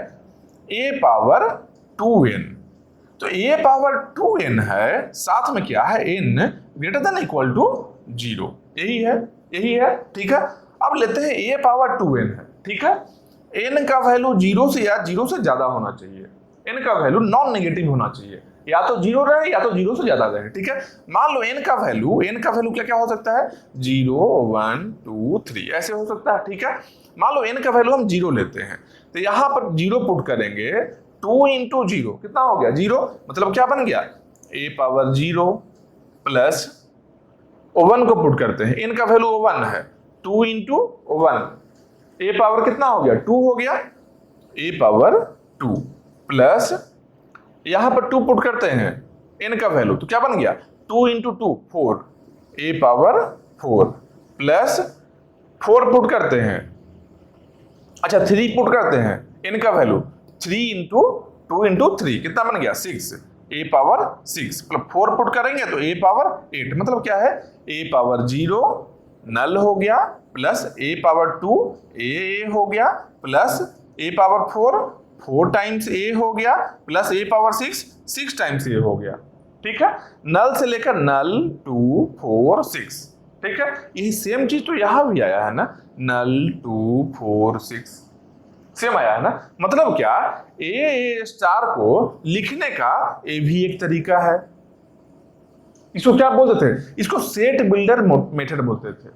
ए पावर 2n। तो ए पावर 2n है, साथ में क्या है, n greater than equal to 0, यही है, ठीक है। अब लेते हैं ए पावर 2n है, ठीक है, n का वैल्यू 0 से या 0 से ज्यादा होना चाहिए, n का वैल्यू नॉन नेगेटिव होना चाहिए, या तो 0 रहे या तो 0 से ज्यादा रहे, ठीक है। मान लो n का वैल्यू क्या क्या हो सकता है, 0 1 2 3 ऐसे हो सकता है, ठीक है। मान लो n का वैल्यू हम 0 लेते हैं, तो यहां पर 0 पुट करेंगे, 2 इंटू 0 कितना हो गया, 0, मतलब क्या बन गया, a पावर 0 प्लस 1 को पुट करते हैं, n का वैल्यू 1 है, 2 इंटू 1, a पावर कितना हो गया, 2 हो गया, a पावर 2 प्लस यहां पर 2 पुट करते हैं, n का वैल्यू, तो क्या बन गया, 2 into 2 4, a power 4 plus 4 put करते हैं, अच्छा 3 पुट करते हैं, n का वैल्यू 3 इंटू 2 इंटू 3 कितना बन गया, 6, a पावर 6 मतलब 4 पुट करेंगे तो a पावर 8, मतलब क्या है, a पावर 0 नल हो गया, प्लस a पावर 2 a हो गया, plus a power 4 times a हो गया, plus a power 6 times a हो गया, ठीक है। नल से लेकर नल 2 4 6, ठीक है। यही सेम चीज तो यहां भी आया है ना, नल 2 4 6 सेम आया है ना, मतलब क्या, ए स्टार को लिखने का ये भी एक तरीका है, इसको क्या बोलते थे, इसको सेट बिल्डर मेथड बोलते थे।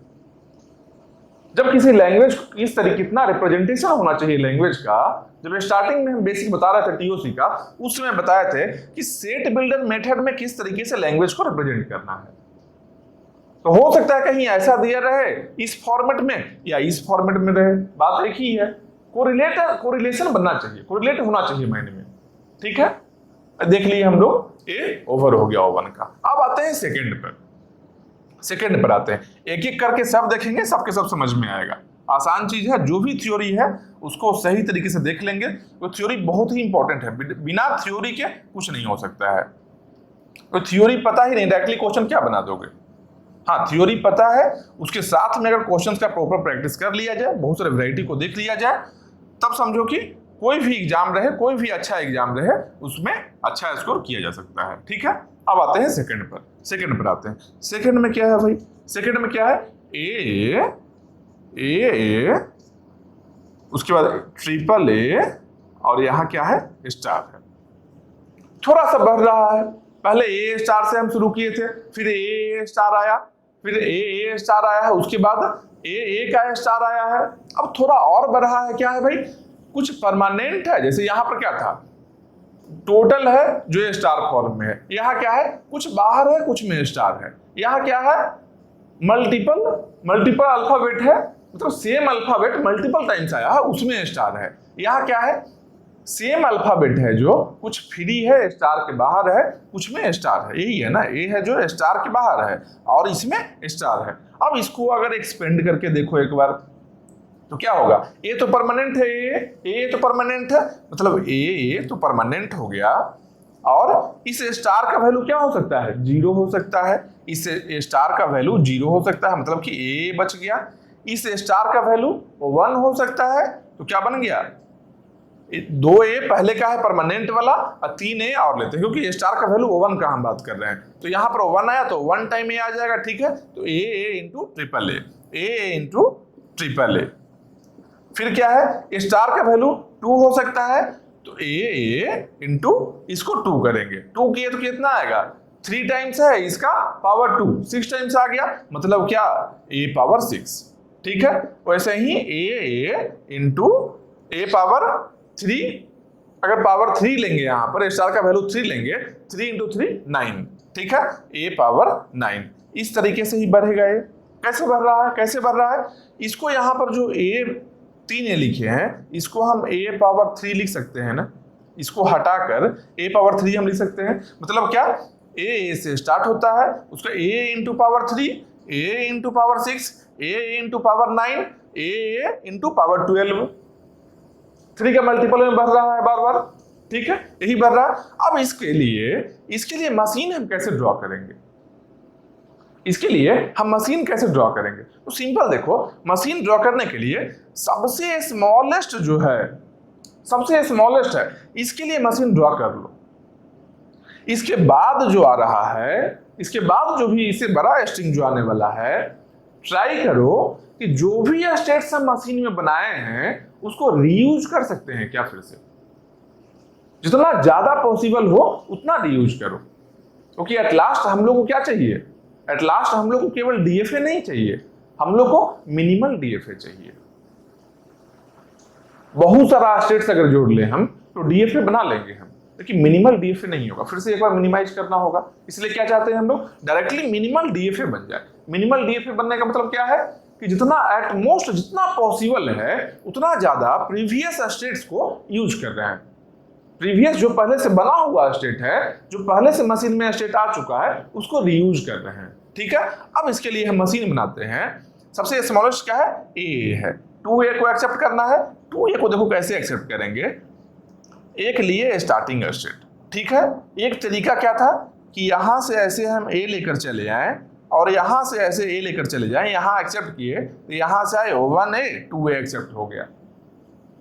जब किसी लैंग्वेज इस तरीके कितना रिप्रेजेंटेशन होना चाहिए लैंग्वेज का, जब स्टार्टिंग में हम बेसिक बता रहे थे टीओसी का, उस समय बताए थे कि सेट बिल्डर मेथड में किस तरीके से लैंग्वेज को रिप्रेजेंट करना है। तो हो सकता है कहीं ऐसा दिया रहे इस फॉर्मेट में या इस फॉर्मेट में रहे, बात एक ही है, कोरिलेशन बनना चाहिए, कोरिलेट होना चाहिए मायने में, ठीक है। देख लिए हम लोग, ए ओवर हो गया O1 का। अब आते हैं सेकंड पर आते हैं, एक एक करके सब देखेंगे, सबके सब समझ में आएगा, आसान चीज है, जो भी थ्योरी है उसको सही तरीके से देख लेंगे, तो थ्योरी बहुत ही इंपॉर्टेंट है, बिना थ्योरी के कुछ नहीं हो सकता है। तो थ्योरी पता ही नहीं, डायरेक्टली क्वेश्चन क्या बना दोगे, हाँ थ्योरी पता है, उसके साथ में अगर क्वेश्चंस का प्रॉपर प्रैक्टिस कर लिया जाए, बहुत सारे वैरायटी को देख लिया जाए, तब समझो कि कोई भी एग्जाम रहे, कोई भी अच्छा एग्जाम रहे, उसमें अच्छा स्कोर किया जा सकता है, ठीक है। अब आते हैं सेकंड पर आते हैं, सेकंड में क्या है भाई, सेकंड में क्या है, ए उसके बाद ट्रिपल ए और यहाँ क्या है, स्टार है, थोड़ा सा बढ़ रहा है, पहले ए स्टार से हम शुरू किए थे, फिर ए स्टार आया, फिर ए स्टार आया है, उसके बाद ए का स्टार आया है, अब थोड़ा और बढ़ रहा है, क्या है भाई, कुछ परमानेंट है, जैसे यहां पर क्या था, टोटल है जो स्टार फॉर्म में है, यहाँ क्या है, कुछ बाहर है कुछ में स्टार है, यहाँ क्या है, मल्टीपल अल्फाबेट है, मतलब सेम अल्फाबेट मल्टीपल टाइम्स आया है, उसमें स्टार है, यहाँ क्या है, सेम अल्फाबेट है जो कुछ फ्री है स्टार के बाहर है, कुछ में स्टार है, यही है ना, ए है जो स्टार के बाहर है और इसमें स्टार है। अब इसको अगर एक्सपेंड करके देखो एक बार तो क्या होगा, ए तो परमानेंट है, ए तो परमानेंट है, मतलब ए तो परमानेंट हो गया और इस स्टार का वैल्यू क्या हो सकता है, 0 हो सकता है, इस स्टार का वैल्यू 0 हो सकता है, मतलब कि ए बच गया, इस स्टार का वैल्यू 1 हो सकता है, तो क्या बन गया, 2a पहले का है परमानेंट वाला और 3a और लेते हैं क्योंकि स्टार का वैल्यू 1 का हम बात कर रहे हैं, तो यहां पर 1 आया तो 1 टाइम a आ जाएगा, ठीक है, तो a इंटू ट्रिपल ए, फिर क्या है, स्टार का वैल्यू 2 हो सकता है, तो a इंटू इसको 2 करेंगे, 2 किए तो कितना आएगा, 3 टाइम्स है इसका पावर 2, 6 टाइम्स आ गया, मतलब क्या, a पावर 6, ठीक है। वैसे ही a इंटू a पावर 3, अगर पावर 3 लेंगे यहां पर स्टार का वैल्यू 3 लेंगे, 3 इंटू 3 9, ठीक है, a पावर 9, इस तरीके से ही बढ़ेगा। ये कैसे बढ़ रहा है, कैसे बढ़ रहा है, इसको यहां पर जो a 3a लिखे हैं इसको हम a पावर 3 लिख सकते हैं ना, इसको हटाकर a पावर 3 हम लिख सकते हैं, मतलब क्या, a से स्टार्ट होता है, उसका a into power 3, a into power 6, a into power 9, a into power 12, 3 का मल्टीपल में बढ़ रहा है बार बार, ठीक है, यही बढ़ रहा है। अब इसके लिए मशीन हम कैसे ड्रॉ करेंगे, इसके लिए हम मशीन कैसे ड्रॉ करेंगे, तो सिंपल देखो, मशीन ड्रॉ करने के लिए सबसे स्मॉलेस्ट जो है, सबसे स्मॉलेस्ट है, इसके लिए मशीन ड्रॉ कर लो, इसके बाद जो आ रहा है, इसके बाद जो भी इससे बड़ा स्ट्रिंग जो आने वाला है, ट्राई करो कि जो भी स्टेट्स हम मशीन में बनाए हैं उसको रीयूज कर सकते हैं क्या, फिर से जितना ज्यादा पॉसिबल हो उतना रीयूज करो, क्योंकि एट लास्ट हम लोग को क्या चाहिए, एट लास्ट हम लोग को केवल डीएफए नहीं चाहिए, हम लोग को मिनिमल डीएफए चाहिए। बहुत सारा स्टेट्स अगर जोड़ ले हम तो डीएफए बना लेंगे हम, लेकिन मिनिमल डीएफए नहीं होगा, फिर से एक बार मिनिमाइज करना होगा, इसलिए क्या चाहते हैं हम लोग, डायरेक्टली मिनिमल डीएफए बन जाए। मिनिमल डीएफए बनने का मतलब क्या है कि जितना एट मोस्ट जितना पॉसिबल है उतना ज्यादा प्रीवियस स्टेट्स को यूज कर रहे हैं, प्रीवियस जो पहले से बना हुआ स्टेट है, जो पहले से मशीन में स्टेट आ चुका है उसको रीयूज कर रहे हैं, ठीक है। अब इसके लिए हम मशीन बनाते हैं, सबसे स्मॉलेस्ट क्या है, ए है, 2a को एक्सेप्ट करना है, 2a को देखो कैसे एक्सेप्ट करेंगे, एक लिए स्टार्टिंग स्टेट, ठीक है। एक तरीका क्या था कि यहां से ऐसे हम a लेकर चले आए और यहां से ऐसे a लेकर चले जाएं, यहां एक्सेप्ट किए तो यहां से आए 1a 2a एक्सेप्ट हो गया,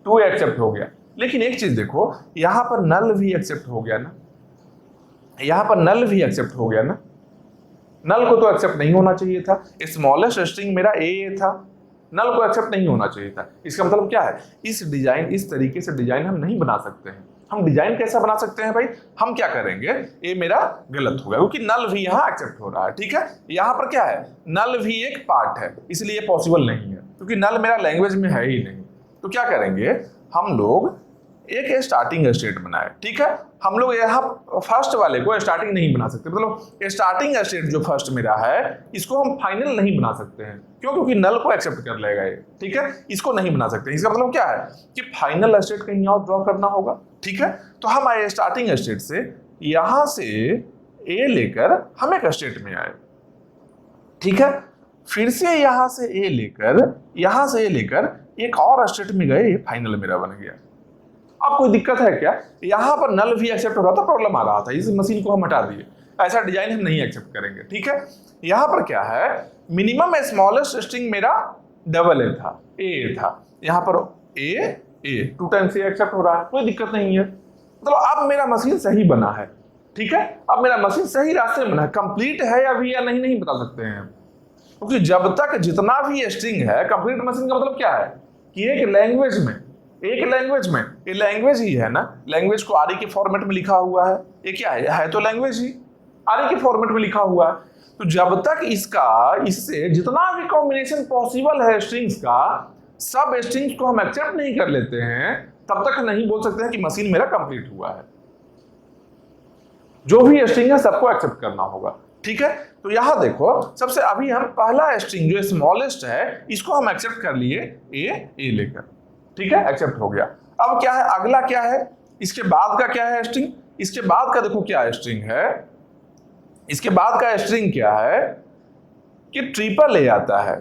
2a एक्सेप्ट हो गया, लेकिन एक चीज देखो, यहां पर नल भी एक्सेप्ट हो गया ना, यहां पर नल भी एक्सेप्ट हो गया ना, नल को तो एक्सेप्ट नहीं होना चाहिए था, स्मॉलेस्ट स्ट्रिंग मेरा a था, नल को एक्सेप्ट नहीं होना चाहिए था। इसका मतलब क्या है, इस डिजाइन, इस तरीके से डिजाइन हम नहीं बना सकते हैं। हम डिजाइन कैसा बना सकते हैं भाई, हम क्या करेंगे, ये मेरा गलत हो गया क्योंकि नल भी यहाँ एक्सेप्ट हो रहा है, ठीक है, यहाँ पर क्या है, नल भी एक पार्ट है, इसलिए पॉसिबल नहीं है क्योंकि नल मेरा लैंग्वेज में है ही नहीं। तो क्या करेंगे, हम लोग एक स्टार्टिंग स्टेट बनाए, ठीक है, हम लोग यहाँ फर्स्ट वाले को स्टार्टिंग नहीं बना सकते, मतलब स्टार्टिंग स्टेट जो फर्स्ट मेरा है इसको हम फाइनल नहीं बना सकते हैं, क्यों, क्योंकि नल को एक्सेप्ट कर लेगा ये, ठीक है, इसको नहीं बना सकते। इसका मतलब क्या है कि फाइनल स्टेट कहीं और ड्रॉ करना होगा, ठीक है। तो हम आए स्टार्टिंग स्टेट से, यहां से ए लेकर हम एक स्टेट में आए, ठीक है, फिर से यहां से ए लेकर एक और स्टेट में गए, ये फाइनल मेरा बन गया। अब कोई दिक्कत है क्या, यहां पर नल भी एक्सेप्ट हो रहा था, प्रॉब्लम आ रहा था, इस मशीन को हम हटा दिए, ऐसा डिजाइन हम नहीं एक्सेप्ट करेंगे, ठीक है। यहां पर क्या है, मिनिमम स्मॉलेस्ट स्ट्रिंग मेरा डबल ए था, यहां पर ए 2 टाइम्स ए एक्सेप्ट हो रहा है, कोई दिक्कत नहीं है, मतलब अब मेरा मशीन सही बना है, ठीक है, अब मेरा मशीन सही रास्ते में बना है। कंप्लीट है अभी या नहीं बता सकते हैं, क्योंकि जब तक जितना भी स्ट्रिंग है, कंप्लीट मशीन का मतलब क्या है कि एक लैंग्वेज में ये लैंग्वेज ही है ना, लैंग्वेज को आरई के फॉर्मेट में लिखा हुआ है, ये क्या है तो लैंग्वेज ही आरई के फॉर्मेट में लिखा हुआ है। तो जब तक इससे जितना भी कॉम्बिनेशन पॉसिबल है स्ट्रिंग्स का, सब स्ट्रिंग्स को हम एक्सेप्ट नहीं कर लेते हैं, तब तक नहीं बोल सकते हैं कि मशीन मेरा कंप्लीट हुआ है। जो भी स्ट्रिंग है सबको एक्सेप्ट करना होगा, ठीक है। तो यहां देखो, सबसे अभी हम पहला स्ट्रिंग जो स्मॉलेस्ट है इसको हम एक्सेप्ट कर लिए ए लेकर, ठीक है, एक्सेप्ट हो गया। अब क्या है, अगला क्या है, इसके बाद का क्या है स्ट्रिंग, इसके बाद का देखो क्या स्ट्रिंग है, इसके बाद का स्ट्रिंग क्या है कि ट्रिपल ए आता है।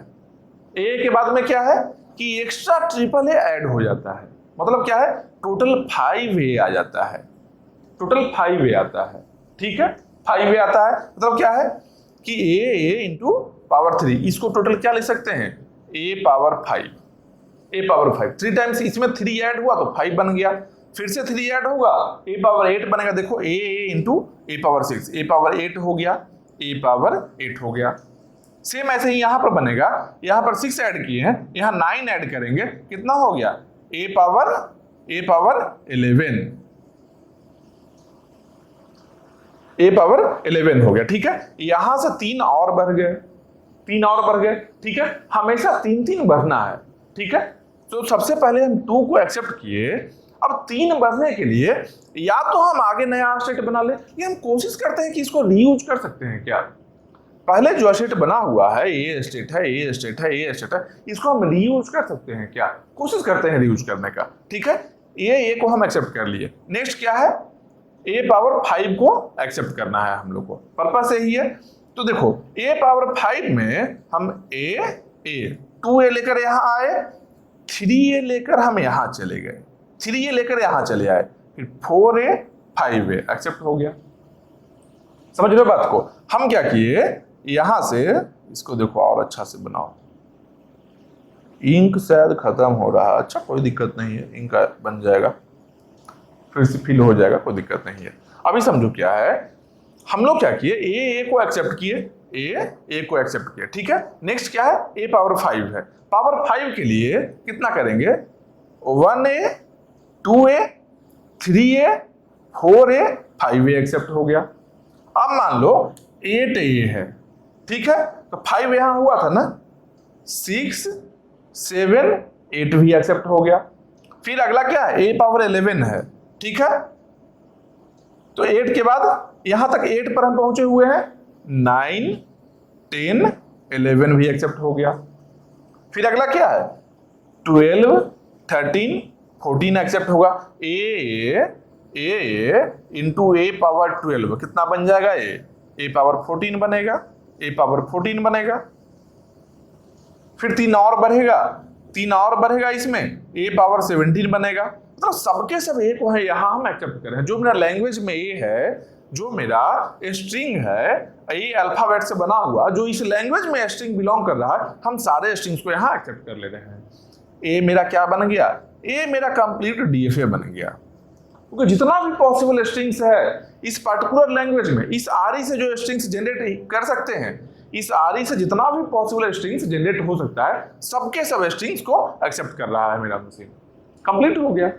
ए के बाद में क्या है कि एक्स्ट्रा ट्रिपल ए ऐड हो जाता है, मतलब क्या है, टोटल 5 ए आ जाता है, टोटल 5 ए आता है, ठीक है, 5 ए आता है, मतलब क्या है कि ए इंटू पावर 3, इसको टोटल क्या लिख सकते हैं, ए पावर 5, ए पावर 5, 3 टाइम्स इसमें 3 ऐड हुआ तो 5 बन गया, फिर से 3 ऐड होगा ए पावर 8 बनेगा, देखो ए इंटू ए पावर 6, ए पावर 8 हो गया, ए पावर 8 हो गया। सेम ऐसे ही यहां पर बनेगा, यहां पर 6 ऐड किए हैं, यहां 9 ऐड करेंगे, कितना हो गया, ए पावर 11, ए पावर 11 हो गया, ठीक है। यहां से 3 और बढ़ गए, 3 और बढ़ गए, ठीक है, हमेशा 3 बढ़ना है, ठीक है। तो सबसे पहले हम 2 को एक्सेप्ट किए, अब 3 बढ़ने के लिए या तो हम आगे नया स्टेट बना ले, या हम कोशिश करते हैं कि इसको रीयूज कर सकते हैं क्या, पहले जो स्टेट बना हुआ है, ए स्टेट है, ए स्टेट है, ए स्टेट है, इसको हम रीयूज कर सकते हैं क्या, कोशिश करते हैं रीयूज करने का, ठीक है। ए को हम एक्सेप्ट कर लिए, नेक्स्ट क्या है, ए पावर 5 को एक्सेप्ट करना है हम लोग को, पर्पस यही है। तो देखो ए पावर 5 में हम ए 2a लेकर यहां आए, 3a लेकर हम यहां चले गए, 3a लेकर यहां चले आए, फिर 4a 5a एक्सेप्ट हो गया, समझ रहे हो बात को। हम क्या किए, यहां से इसको देखो और अच्छा से बनाओ, इंक शायद खत्म हो रहा है, अच्छा कोई दिक्कत नहीं है, इंक बन जाएगा, फिर से फिल हो जाएगा, कोई दिक्कत नहीं है। अभी समझो क्या है, हम लोग क्या किए, ए को एक्सेप्ट किए, ए को एक्सेप्ट किया, ठीक है। नेक्स्ट क्या है, ए पावर 5 है, पावर 5 के लिए कितना करेंगे, 1a 2a 3a 4a 5a accept हो गया। अब मान लो 8a है, ठीक है, तो 5 यहां हुआ था ना, 6 7 8 भी एक्सेप्ट हो गया। फिर अगला क्या है, ए पावर 11 है, ठीक है, तो 8 के बाद यहां तक 8 पर हम पहुंचे हुए हैं, 9 10 11 भी एक्सेप्ट हो गया। फिर अगला क्या है, 12 13 14 एक्सेप्ट होगा। ए इंटू ए पावर 12 कितना बन जाएगा, ए पावर 14 बनेगा, ए पावर 14 बनेगा। फिर 3 और बढ़ेगा, 3 और बढ़ेगा, इसमें ए पावर 17 बनेगा। मतलब सबके सब ए को है, यहां हम एक्सेप्ट करें, जो मेरा लैंग्वेज में ए है, जो मेरा स्ट्रिंग है, ये अल्फाबेट से बना हुआ, जो इस लैंग्वेज में स्ट्रिंग बिलोंग कर रहा है, हम सारे स्ट्रिंग्स को यहां एक्सेप्ट कर ले रहे हैं। ए मेरा क्या बन गया, ए मेरा कंप्लीट डीएफए बन गया, क्योंकि जितना भी पॉसिबल स्ट्रिंग्स है इस पर्टिकुलर लैंग्वेज में, इस आरई से जो स्ट्रिंग्स जनरेट कर सकते हैं, इस आरई से जितना भी पॉसिबल स्ट्रिंग्स जनरेट हो सकता है, सबके सब स्ट्रिंग्स को एक्सेप्ट कर रहा है मेरा मशीन, कंप्लीट हो गया।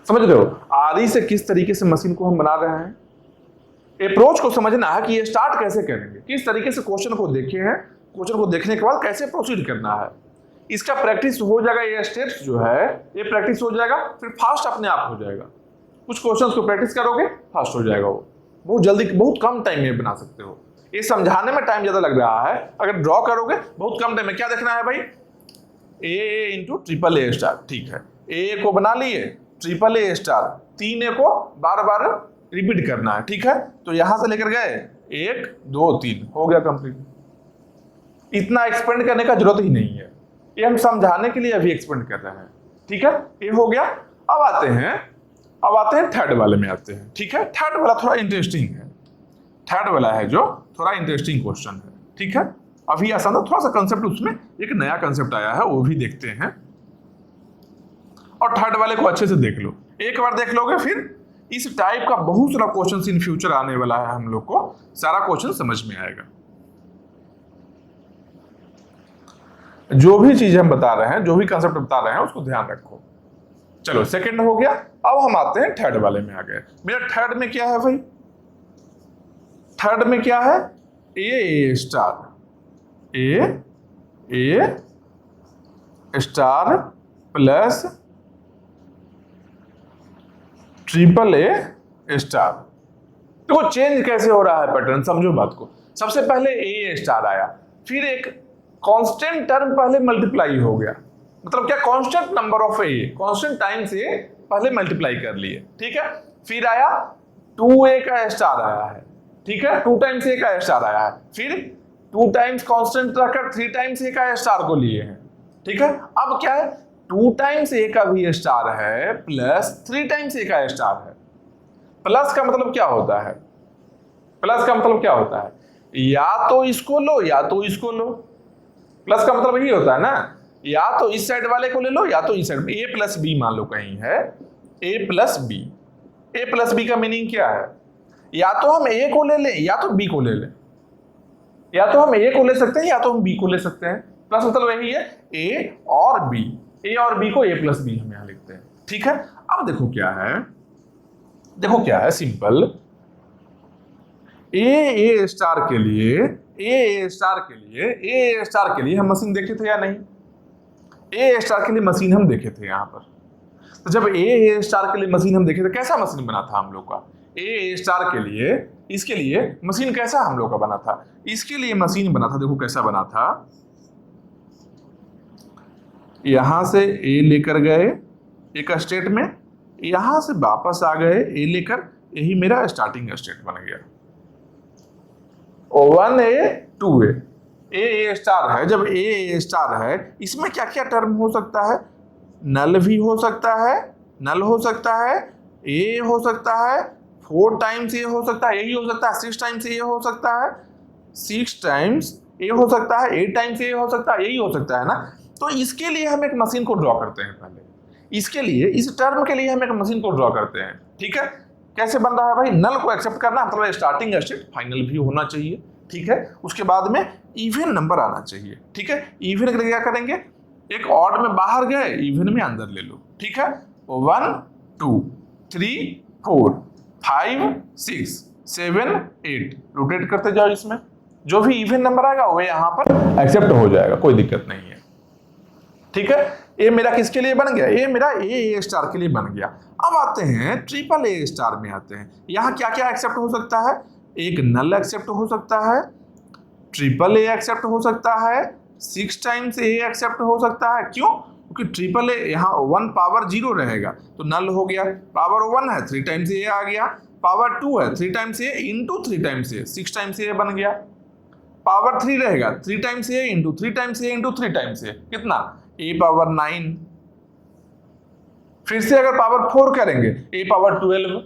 समझ रहे हो, आरई से किस तरीके से मशीन को हम बना रहे हैं। अप्रोच को समझना है कि ये स्टार्ट कैसे करेंगे, किस तरीके से क्वेश्चन को देखे हैं, क्वेश्चन को देखने के बाद कैसे प्रोसीड करना है, इसका प्रैक्टिस हो जाएगा। ये स्टेप्स जो है ये प्रैक्टिस हो जाएगा, फिर फास्ट अपने आप हो जाएगा। कुछ क्वेश्चंस को प्रैक्टिस करोगे फास्ट हो जाएगा, वो बहुत जल्दी, बहुत कम टाइम में बना सकते हो। ये समझाने में टाइम ज्यादा लग रहा है, अगर ड्रॉ करोगे बहुत कम टाइम में। क्या देखना है भाई, ए इंटू ट्रिपल ए स्टार, ठीक है, ए को बना लिए, ट्रिपल ए स्टार, 3 ए को बार बार रिपीट करना है, ठीक है। तो यहां से लेकर गए 1 2 3 हो गया कंप्लीट। इतना एक्सपेंड करने का जरूरत ही नहीं है, ये हम समझाने के लिए अभी एक्सपेंड कर रहे हैं, ठीक है। ये हो गया। अब आते हैं थर्ड वाले में आते हैं, ठीक है। थर्ड वाला थोड़ा इंटरेस्टिंग है, थर्ड वाला है जो थोड़ा इंटरेस्टिंग क्वेश्चन है, ठीक है। अभी आसान था, थोड़ा सा कंसेप्ट, उसमें एक नया कंसेप्ट आया है, वो भी देखते हैं। और थर्ड वाले को अच्छे से देख लो, एक बार देख लोगे फिर इस टाइप का बहुत सारा क्वेश्चन इन फ्यूचर आने वाला है, हम लोग को सारा क्वेश्चन समझ में आएगा। जो भी चीज हम बता रहे हैं, जो भी कंसेप्ट बता रहे हैं, उसको ध्यान रखो। चलो सेकंड हो गया, अब हम आते हैं थर्ड वाले में आ गए। मेरा थर्ड में क्या है भाई, थर्ड में क्या है, a star, a star plus triple a star. तो चेंज कैसे हो रहा है पैटर्न, समझो बात को। सबसे पहले ए स्टार आया, फिर एक कांस्टेंट टर्म पहले मल्टीप्लाई हो गया, मतलब क्या, constant number of A, constant time से पहले मल्टीप्लाई कर लिए, ठीक है। फिर आया 2a का स्टार आया है, ठीक है, 2 टाइम्स a का स्टार आया है, फिर 2 टाइम्स कांस्टेंट रखकर 3 टाइम्स a का स्टार को लिए हैं, ठीक है। अब क्या है, 2 टाइम्स a का भी स्टार है प्लस 3 टाइम्स a का स्टार है। प्लस का मतलब क्या होता है, प्लस का मतलब क्या होता है, या तो इसको लो या तो इसको लो। प्लस का मतलब यही होता है ना, या तो इस साइड वाले को ले लो या तो इस साइड। ए प्लस बी मान लो कहीं है, a plus B. A plus B का मीनिंग क्या है, या तो हम ए को ले लें या तो बी को ले लें, या तो हम ए को ले सकते हैं या तो हम बी को ले सकते हैं। प्लस मतलब यही है, ए और बी, ए और बी को ए प्लस बी हम यहां लिखते हैं, ठीक है। अब देखो क्या है, देखो क्या है, सिंपल। ए स्टार के लिए, ए स्टार के लिए, ए स्टार के लिए हम मशीन देखे थे या नहीं, ए स्टार के लिए मशीन हम देखे थे यहां पर। तो जब ए स्टार के लिए मशीन हम देखे थे, कैसा मशीन बना था हम लोग का, ए स्टार के लिए, इसके लिए मशीन कैसा हम लोग का बना था, इसके लिए मशीन बना था, देखो कैसा बना था। यहां से ए लेकर गए एक स्टेट में, यहां से वापस आ गए ए लेकर, यही मेरा स्टार्टिंग स्टेट बन गया। 1a 2a, ए स्टार है, जब ए स्टार है इसमें क्या क्या टर्म हो सकता है, नल भी हो सकता है, नल हो सकता है, ए हो सकता है, 4 टाइम्स ए हो सकता है, यही हो सकता है, 6 टाइम्स ए हो सकता है, 6 टाइम्स ए हो सकता है, 8 टाइम्स ए हो सकता है, यही हो सकता है ना। तो इसके लिए हम एक मशीन को ड्रॉ करते हैं पहले, इसके लिए, इस टर्म के लिए हम एक मशीन को ड्रॉ करते हैं, ठीक है। कैसे बन रहा है भाई, नल को एक्सेप्ट करना, मतलब स्टार्टिंग स्टेट फाइनल भी होना चाहिए, ठीक है। उसके बाद में इवन नंबर आना चाहिए, ठीक है। इवन के लिए क्या करेंगे, एक ऑड में बाहर गए, इवन में अंदर ले लो, ठीक है। 1 2 3 4 5 6 7 8 रोटेट करते जाओ, इसमें जो भी इवन नंबर आएगा वो यहाँ पर एक्सेप्ट हो जाएगा, कोई दिक्कत नहीं है, ठीक है। ये मेरा किसके लिए बन गया, ये मेरा ए स्टार के लिए बन गया। अब आते हैं ट्रिपल ए स्टार में आते हैं, यहाँ क्या क्या एक्सेप्ट हो सकता है, एक नल एक्सेप्ट हो सकता है, ट्रिपल ए एक्सेप्ट हो सकता है, 6 टाइम्स ए एक्सेप्ट हो सकता है। क्यों, क्योंकि ट्रिपल ए यहाँ 1 पावर 0 रहेगा तो नल हो गया, पावर 1 है 3 टाइम्स ए आ गया, पावर 2 है 3 टाइम्स ए इंटू 3 टाइम्स ए, 6 टाइम्स ए बन गया। पावर 3 रहेगा 3 टाइम्स ए इंटू 3 टाइम्स ए इंटू 3 टाइम्स ए, कितना, ए पावर 9। फिर से अगर पावर 4 करेंगे, ए पावर 12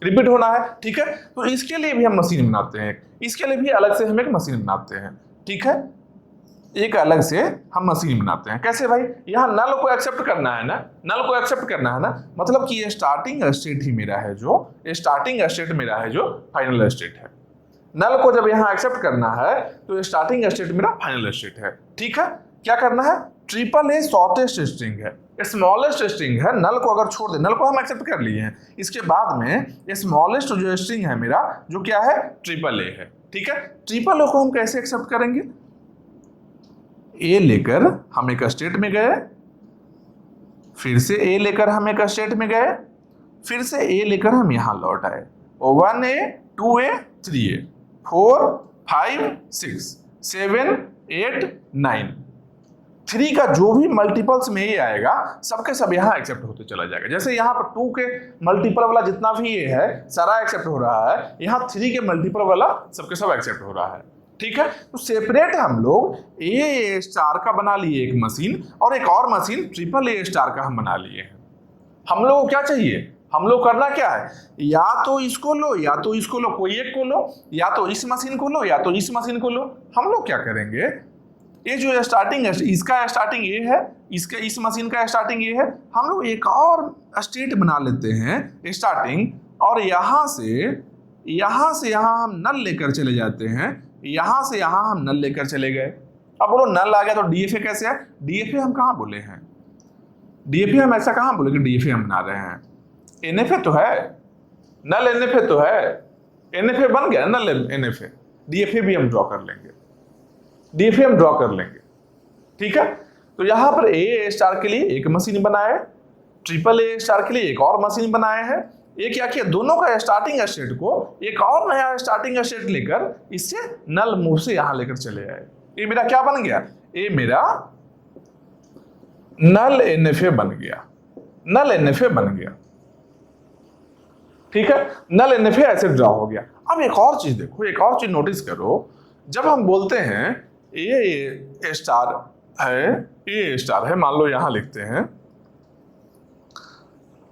रिपीट होना है, ठीक है। तो इसके लिए भी हम मशीन बनाते हैं, इसके लिए भी अलग से हम एक मशीन बनाते हैं, ठीक है। एक अलग से हम मशीन बनाते हैं, कैसे भाई, यहाँ नल को एक्सेप्ट करना है ना, नल को एक्सेप्ट करना है ना, मतलब कि ये स्टार्टिंग स्टेट ही मेरा है, जो स्टार्टिंग स्टेट मेरा है, जो फाइनल स्टेट है। नल को जब यहाँ एक्सेप्ट करना है तो स्टार्टिंग स्टेट मेरा फाइनल स्टेट है, ठीक है। क्या करना है, ट्रिपल ए शॉर्टेस्ट स्ट्रिंग है, स्मॉलेस्ट स्ट्रिंग है, नल को अगर छोड़ दे, नल को हम एक्सेप्ट कर लिए हैं, इसके बाद में स्मॉलेस्ट जो स्ट्रिंग है मेरा, जो क्या है, ट्रिपल ए है, ठीक है। ट्रिपल ए को हम कैसे एक्सेप्ट करेंगे, ए लेकर हम एक स्टेट में गए, फिर से ए लेकर हम एक स्टेट में गए, फिर से ए लेकर हम यहां लौट आए, 1a 2a 3a 4 5 6 7 8 9, 3 का जो भी मल्टीपल्स में ये आएगा सबके सब यहाँ एक्सेप्ट होते चला जाएगा। जैसे यहाँ पर 2 के मल्टीपल वाला जितना भी ये है सारा एक्सेप्ट हो रहा है, यहाँ 3 के मल्टीपल वाला सबके सब एक्सेप्ट हो रहा है, ठीक है। तो सेपरेट हम लोग ए स्टार का बना लिए एक मशीन, और एक और मशीन ट्रिपल ए स्टार का हम बना लिए हैं। हम लोग को क्या चाहिए, हम लोग करना क्या है, या तो इसको लो या तो इसको लो, कोई एक को लो, या तो इस मशीन को लो या तो इस मशीन को लो। हम लोग क्या करेंगे, ये जो स्टार्टिंग है इसका स्टार्टिंग ये है, इसके इस मशीन का स्टार्टिंग ये है, हम लोग एक और स्टेट बना लेते हैं स्टार्टिंग, और यहाँ से यहाँ हम नल लेकर चले जाते हैं, यहाँ से यहाँ हम नल लेकर चले गए। अब बोलो नल आ गया तो डीएफए कैसे है, डीएफए हम कहाँ बोले हैं, डीएफए हम ऐसा कहाँ बोले कि डीएफए हम बना रहे हैं, एनएफए तो है, नल एनएफए तो है, एनएफए बन गया नल एनएफए, डीएफए भी हम ड्रॉ कर लेंगे, डीएफए हम ड्रॉ कर लेंगे, ठीक है। तो यहां पर ए स्टार के लिए एक मशीन बनाए, ट्रिपल ए स्टार के लिए एक और मशीन बनाए हैं। ये क्या किया, दोनों का स्टार्टिंग स्टेट को एक और नया स्टार्टिंग स्टेट लेकर इससे नल मूव से यहां लेकर चले आए। ये मेरा क्या बन गया, ये मेरा नल NFA बन गया, नल NFA बन गया, ठीक है, नल NFA ऐसे ड्रॉ हो गया। अब एक और चीज देखो, एक और चीज नोटिस करो, जब हम बोलते हैं ए स्टार है, ए स्टार है, मान लो यहां लिखते हैं,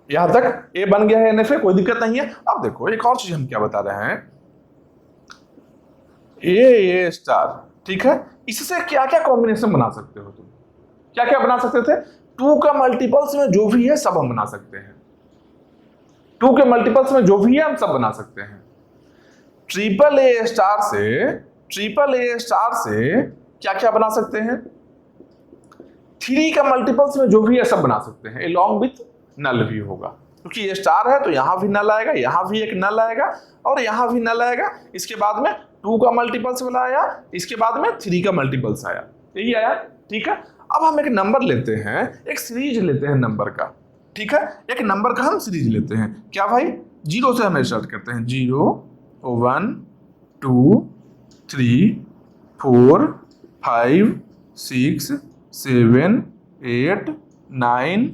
यहां तक ए बन गया है NFA, कोई दिक्कत नहीं है। अब देखो एक और चीज हम क्या बता रहे हैं, ए स्टार, ठीक है, इससे क्या क्या कॉम्बिनेशन बना सकते हो तुम, क्या क्या बना सकते थे? 2 का मल्टीपल्स में जो भी है सब हम बना सकते हैं, 2 के मल्टीपल्स में जो भी है हम सब बना सकते हैं। ट्रिपल ए स्टार से क्या क्या बना सकते हैं? 3 का मल्टीपल्स में जो भी है सब बना सकते हैं, अलॉन्ग विथ नल भी होगा, क्योंकि ये स्टार है तो यहां भी नल आएगा, यहां भी एक नल आएगा और यहां भी नल आएगा। इसके बाद में 2 का मल्टीपल्स वाला आया, इसके बाद में 3 का मल्टीपल्स आया, यही आया, ठीक है। अब हम एक नंबर लेते हैं, एक सीरीज लेते हैं नंबर का, ठीक है, एक नंबर का हम सीरीज लेते हैं। क्या भाई? 0 से हम स्टार्ट करते हैं, 0 1 2 3 4 5 6 7 8 9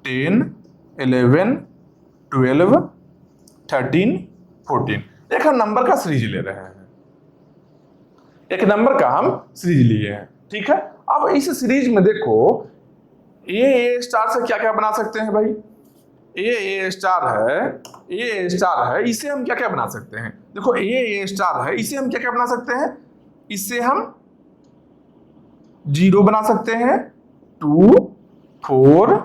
10 11 12 13 14, एक हम नंबर का सीरीज ले रहे हैं, एक नंबर का हम सीरीज लिए हैं, ठीक है। अब इस सीरीज में देखो ए स्टार से क्या क्या बना सकते हैं भाई? ए स्टार है, इसे हम क्या क्या बना सकते हैं? देखो ए स्टार है, इसे हम क्या क्या बना सकते हैं? इससे हम 0 बना सकते हैं, 2 4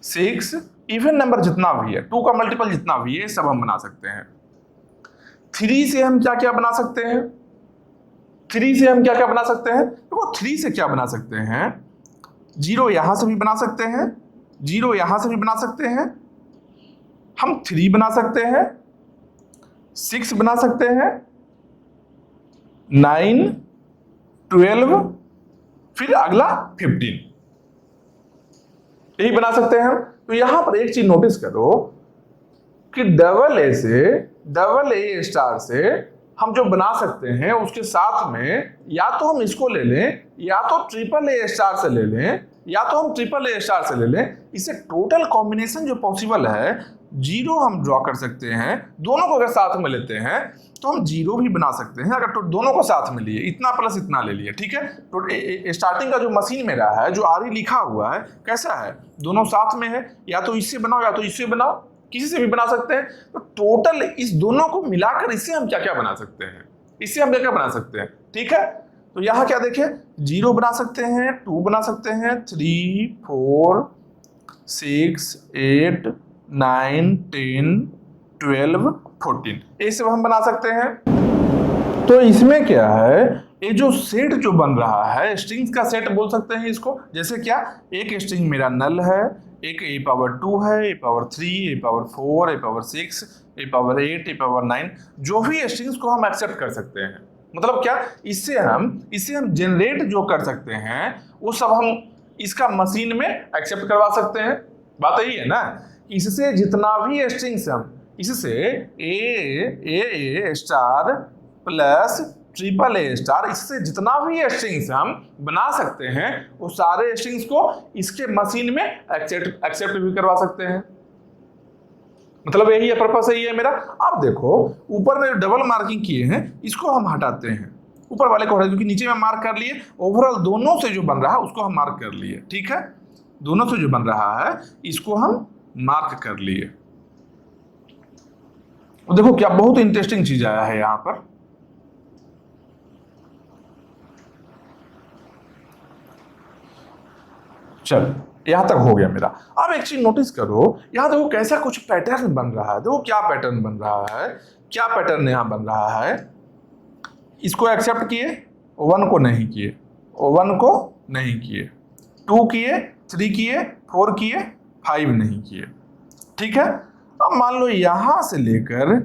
6, इवन नंबर जितना भी है, 2 का मल्टीपल जितना भी है सब हम बना सकते हैं। 3 से हम क्या क्या बना सकते हैं? 3 से हम क्या क्या बना सकते हैं? देखो 3 से क्या बना सकते हैं? 0 यहां से भी बना सकते हैं, 0 यहां से भी बना सकते हैं, हम 3 बना सकते हैं, 6 बना सकते हैं, 9 12, फिर अगला 15, यही बना सकते हैं हम। तो यहां पर एक चीज नोटिस करो कि डबल ए स्टार से हम जो बना सकते हैं उसके साथ में या तो हम इसको ले लें, या तो ट्रिपल ए स्टार से ले लें, या तो हम ट्रिपल ए स्टार से ले लें। इससे टोटल कॉम्बिनेशन जो पॉसिबल है 0 हम ड्रॉ कर सकते हैं। दोनों को अगर साथ में लेते हैं तो हम 0 भी बना सकते हैं, अगर तो दोनों को साथ में लिए, इतना प्लस इतना ले लिए, ठीक है। तो स्टार्टिंग का जो मशीन मेरा है, जो आरी लिखा हुआ है, कैसा है? दोनों साथ में है, या तो इससे बनाओ या तो इससे बनाओ, किसी से भी बना सकते हैं। तो टोटल इस दोनों को मिलाकर इससे हम क्या क्या बना सकते हैं, इससे हम क्या क्या बना सकते हैं, ठीक है। तो यहां क्या देखें, 0 बना सकते हैं, 2 बना सकते हैं, 3 4 6 8 9 10 12 14, ये सब हम बना सकते हैं। तो इसमें क्या है, ये जो सेट जो बन रहा है, स्ट्रिंग्स का सेट बोल सकते हैं इसको। जैसे क्या, एक स्ट्रिंग मेरा नल है, एक ए पावर 2 है, ए पावर 3, ए पावर 4, ए पावर 6, ए पावर 8, ए पावर 9, जो भी स्ट्रिंग्स को हम एक्सेप्ट कर सकते हैं। मतलब क्या, इससे हम जनरेट जो कर सकते हैं वो सब हम इसका मशीन में एक्सेप्ट करवा सकते हैं। बात यही है ना, इससे जितना भी स्ट्रिंग्स हम, इससे a star plus triple a star, इससे जितना भी स्ट्रिंग्स हम बना सकते हैं वो सारे स्ट्रिंग्स को इसके मशीन में एक्सेप्ट भी करवा सकते हैं। मतलब यही है, पर्पस यही है मेरा। अब देखो ऊपर में डबल मार्किंग किए हैं, इसको हम हटाते हैं, ऊपर वाले को हटा, क्योंकि नीचे में मार्क कर लिए। ओवरऑल दोनों से जो बन रहा है उसको हम मार्क कर लिए, ठीक है। दोनों से जो बन रहा है इसको हम मार्क कर लिए। देखो क्या बहुत इंटरेस्टिंग चीज आया है यहां पर। चल यहां तक हो गया मेरा। अब एक चीज नोटिस करो, यहां देखो कैसा कुछ पैटर्न बन रहा है। देखो क्या पैटर्न बन रहा है, क्या पैटर्न यहां बन रहा है। इसको एक्सेप्ट किए, 1 को नहीं किए, 1 को नहीं किए, 2 किए, 3 किए, 4 किए, 5 नहीं किए, ठीक है। अब मान लो यहां से लेकर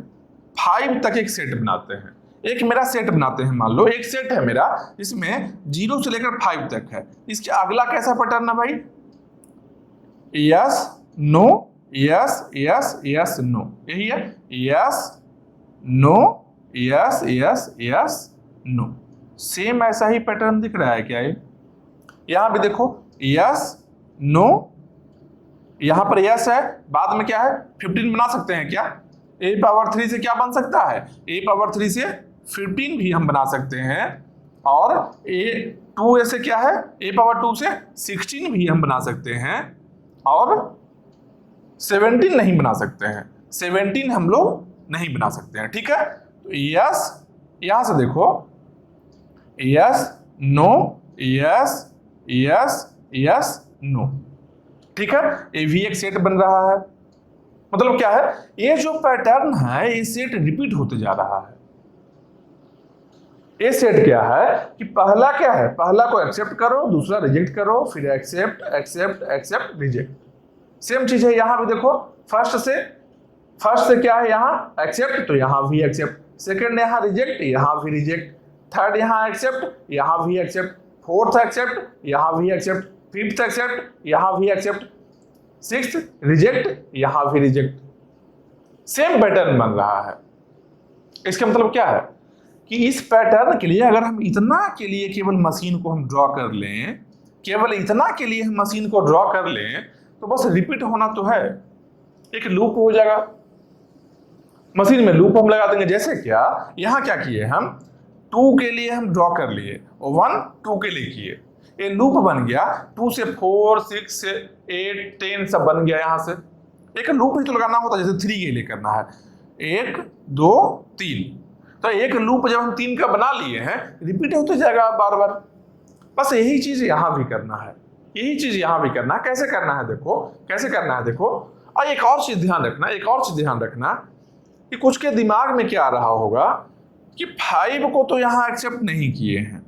5 तक एक सेट बनाते हैं, एक मेरा सेट बनाते हैं। मान लो एक सेट है मेरा, इसमें 0 से लेकर 5 तक है। इसके अगला कैसा पैटर्न है भाई, yes no yes yes yes no, यही है, yes no yes yes yes no. Same ऐसा ही पैटर्न दिख रहा है क्या? ये यहां भी देखो, यस नो, यहां पर यस है, बाद में क्या है 15 बना सकते हैं क्या? a पावर 3 से क्या बन सकता है? a पावर 3 से 15 भी हम बना सकते हैं, और a से क्या है, a पावर 2 से 16 भी हम बना सकते हैं, और 17 नहीं बना सकते हैं, 17 हम लोग नहीं बना सकते हैं। ठीक है, तो यस, यहां से देखो yes no yes yes yes no. ठीक है, ये भी एक सेट बन रहा है। मतलब क्या है, ये जो पैटर्न है ये सेट रिपीट होते जा रहा है। ये सेट क्या है कि पहला क्या है, पहला को एक्सेप्ट करो, दूसरा रिजेक्ट करो, फिर accept accept accept reject. Same चीज है यहां भी देखो, फर्स्ट से क्या है यहाँ एक्सेप्ट, तो यहां भी एक्सेप्ट, सेकंड यहां रिजेक्ट, यहां भी रिजेक्ट, थर्ड यहां एक्सेप्ट, यहां भी एक्सेप्ट, फोर्थ एक्सेप्ट, यहां भी एक्सेप्ट, फिफ्थ एक्सेप्ट, यहां भी एक्सेप्ट, सिक्स्थ रिजेक्ट, यहां भी रिजेक्ट। सेम पैटर्न बन रहा है। इसका मतलब क्या है कि इस पैटर्न के लिए अगर हम इतना के लिए केवल मशीन को हम ड्रॉ कर लें, केवल इतना के लिए हम मशीन को ड्रॉ कर लें, तो बस रिपीट होना तो है, एक लूप हो जाएगा। मशीन में लूप हम लगा देंगे। जैसे क्या यहां क्या किए हम, 2 के लिए हम ड्रॉ कर लिए, 1 2 के लिए किए, ये लूप बन गया, 2 से 4 6 से 8 10 सब बन गया। यहां से एक लूप ही तो लगाना होता है, जैसे 3 के लिए करना है, 1 2 3, तो एक लूप जब हम 3 का बना लिए हैं, रिपीट होते जाएगा बार बार। बस यही चीज यहां भी करना है, यही चीज यहां भी करना है। कैसे करना है देखो, कैसे करना है देखो। और एक और चीज ध्यान रखना, एक और चीज ध्यान रखना कि कुछ के दिमाग में क्या आ रहा होगा कि 5 को तो यहां एक्सेप्ट नहीं किए हैं,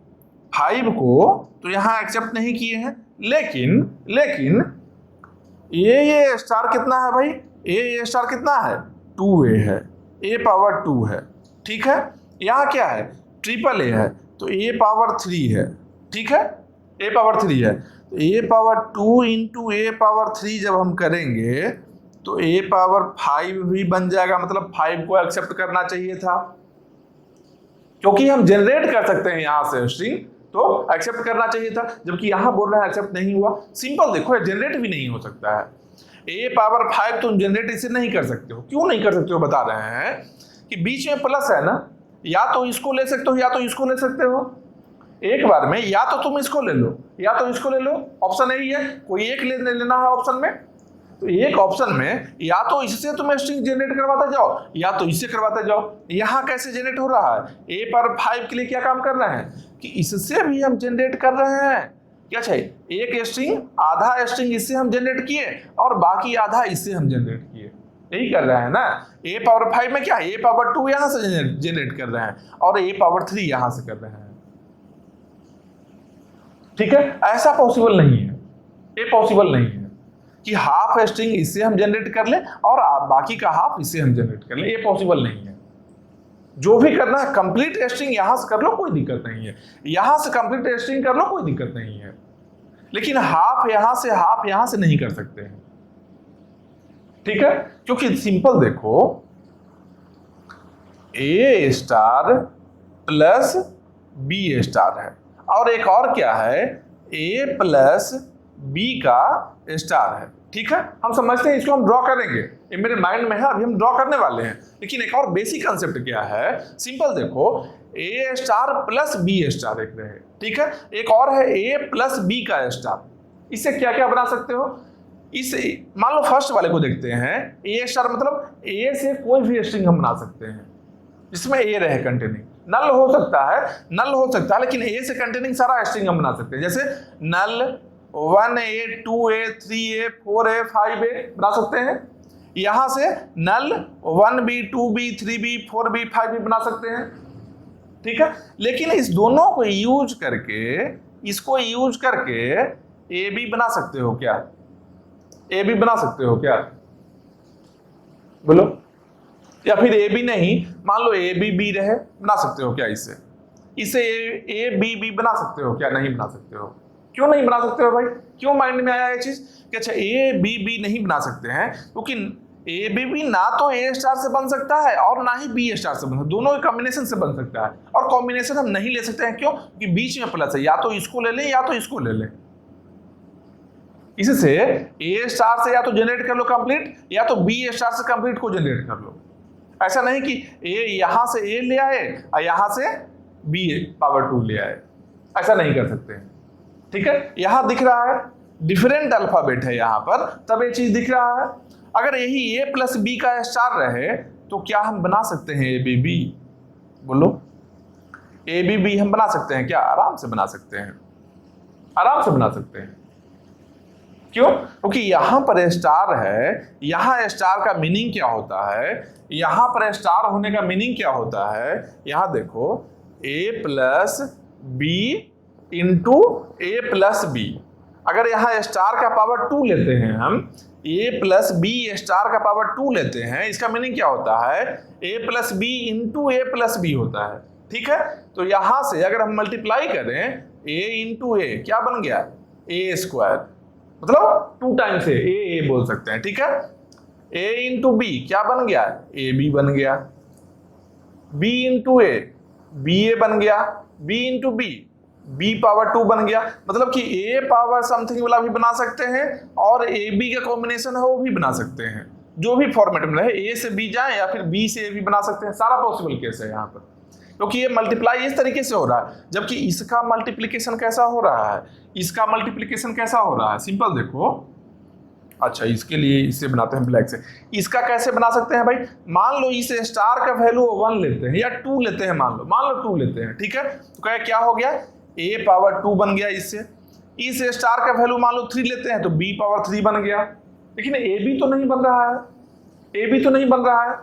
5 को तो यहां एक्सेप्ट नहीं किए हैं, लेकिन ये स्टार कितना है भाई, ये स्टार कितना है 2a है, a पावर 2 है। ठीक है, यहां क्या है ट्रिपल a है, तो a पावर 3 है। ठीक है, a पावर 3 है, तो a power 2 into a power 3 जब हम करेंगे तो a पावर 5 भी बन जाएगा। मतलब 5 को एक्सेप्ट करना चाहिए था, क्योंकि हम जनरेट कर सकते हैं यहां से स्ट्रिंग, तो एक्सेप्ट करना चाहिए था, जबकि यहां बोल रहा है एक्सेप्ट नहीं हुआ। सिंपल देखो, ये जनरेट भी नहीं हो सकता है। a पावर 5 तुम जनरेट इसे नहीं कर सकते हो। क्यों नहीं कर सकते हो, बता रहे हैं कि बीच में प्लस है ना, या तो इसको ले सकते हो या तो इसको ले सकते हो। एक बार में या तो तुम इसको ले लो या तो इसको ले लो, ऑप्शन यही है, कोई एक लेना है ऑप्शन में। तो एक ऑप्शन में या तो इससे तुम स्ट्रिंग जनरेट करवाते जाओ या तो इससे करवाते जाओ। यहां कैसे जनरेट हो रहा है, a पर 5 के लिए क्या काम कर रहे हैं कि इससे भी हम जनरेट कर रहे हैं। क्या चाहिए, एक स्ट्रिंग, आधा स्ट्रिंग इससे हम जनरेट किए और बाकी आधा इससे हम जनरेट किए, यही कर रहे हैं ना। a पावर 5 में क्या है, a पावर 2 यहां से जनरेट कर रहे हैं और a पावर 3 यहां से कर रहे हैं। ठीक है, ऐसा पॉसिबल नहीं है, ये पॉसिबल नहीं है कि हाफ स्ट्रिंग इससे हम जनरेट कर ले और बाकी का हाफ इससे हम जनरेट कर ले, ये पॉसिबल नहीं है। जो भी करना है कंप्लीट स्ट्रिंग यहां से कर लो, कोई दिक्कत नहीं है, यहां से कंप्लीट स्ट्रिंग कर लो, कोई दिक्कत नहीं है, लेकिन हाफ यहां से नहीं कर सकते हैं। ठीक है, क्योंकि सिंपल देखो, a star plus b star है और एक और क्या है, a प्लस b का स्टार है। ठीक है, हम समझते हैं, इसको हम ड्रॉ करेंगे, ये मेरे माइंड में है, अभी हम ड्रॉ करने वाले हैं। लेकिन एक और बेसिक कंसेप्ट क्या है, सिंपल देखो, a star plus b star एक रहे। ठीक है, एक और है a प्लस b का स्टार। इससे क्या क्या बना सकते हो, इस मान लो फर्स्ट वाले को देखते हैं, a स्टार मतलब a से कोई भी स्ट्रिंग हम बना सकते हैं जिसमें a रहे कंटेनिंग। नल हो सकता है, लेकिन a से कंटेनिंग सारा स्ट्रिंग हम बना सकते हैं। जैसे नल 1a 2a 3a 4a 5a बना सकते हैं। यहां से नल 1b 2b 3b 4b 5b बना सकते हैं। ठीक है, लेकिन इस दोनों को यूज करके, इसको यूज करके a b बना सकते हो क्या, a b बना सकते हो क्या, बोलो। या फिर a b नहीं, मान लो a b b रहे, बना सकते हो क्या, इसे a b b बना सकते हो क्या, नहीं बना सकते हो। क्यों नहीं बना सकते हो भाई, क्यों माइंड में आया ये चीज कि अच्छा a b b नहीं बना सकते हैं, क्योंकि a b b ना तो a स्टार से बन सकता है और ना ही b स्टार से बन सकता है, दोनों के कॉम्बिनेशन से बन सकता है। और कॉम्बिनेशन हम नहीं ले सकते हैं, क्यों, कि बीच में प्लस है, या तो इसको ले लें या तो इसको ले लें। इससे ए स्टार से या तो जनरेट कर लो कंप्लीट, या तो बी स्टार से कंप्लीट को जनरेट कर लो। ऐसा नहीं कि ए यहां से ए ले आए और यहां से बी पावर 2 ले आए, ऐसा नहीं कर सकते हैं। ठीक है, यहां दिख रहा है डिफरेंट अल्फाबेट है यहां पर, तब ये चीज दिख रहा है। अगर यही ए प्लस बी का स्टार रहे तो क्या हम बना सकते हैं ए बी बी? बोलो, ए बी बी हम बना सकते हैं क्या? आराम से बना सकते हैं, आराम से बना सकते हैं। क्यों? क्योंकि यहां पर स्टार है, यहां स्टार का मीनिंग क्या होता है, यहां पर स्टार होने का मीनिंग क्या होता है, यहां देखो ए plus B into a plus B. अगर यहां स्टार का पावर 2 लेते हैं हम, ए प्लस बी स्टार का पावर 2 लेते हैं, इसका मीनिंग क्या होता है, a plus B into a plus B होता है। ठीक है, तो यहां से अगर हम मल्टीप्लाई करें ए इंटू ए, क्या बन गया? ए स्क्वायर, मतलब 2 टाइम्स ए बोल सकते हैं। ठीक है, ए इंटू बी क्या बन गया? ए बी बन गया। B into A B A बन गया। B into B B power 2 बन गया। मतलब कि ए पावर समथिंग वाला भी बना सकते हैं और ए बी का कॉम्बिनेशन है वो भी बना सकते हैं, जो भी फॉर्मेट में रहे, ए से बी जाए या फिर बी से ए भी बना सकते हैं। सारा पॉसिबल केस है यहाँ पर, क्योंकि ये मल्टीप्लाई इस तरीके से हो रहा है, जबकि इसका मल्टीप्लीकेशन कैसा हो रहा है, इसका मल्टीप्लीकेशन कैसा हो रहा है, सिंपल देखो। अच्छा, इसके लिए इसे बनाते हैं ब्लैक से। इसका कैसे बना सकते हैं भाई? मान लो इस स्टार का वैल्यू 1 लेते हैं या 2 लेते हैं, मान लो 2 लेते हैं। ठीक है, तो क्या हो गया? ए पावर 2 बन गया इससे। इस स्टार का वैल्यू मान लो 3 लेते हैं तो बी पावर 3 बन गया। लेकिन ए बी तो नहीं बन रहा है, ए बी तो नहीं बन रहा है,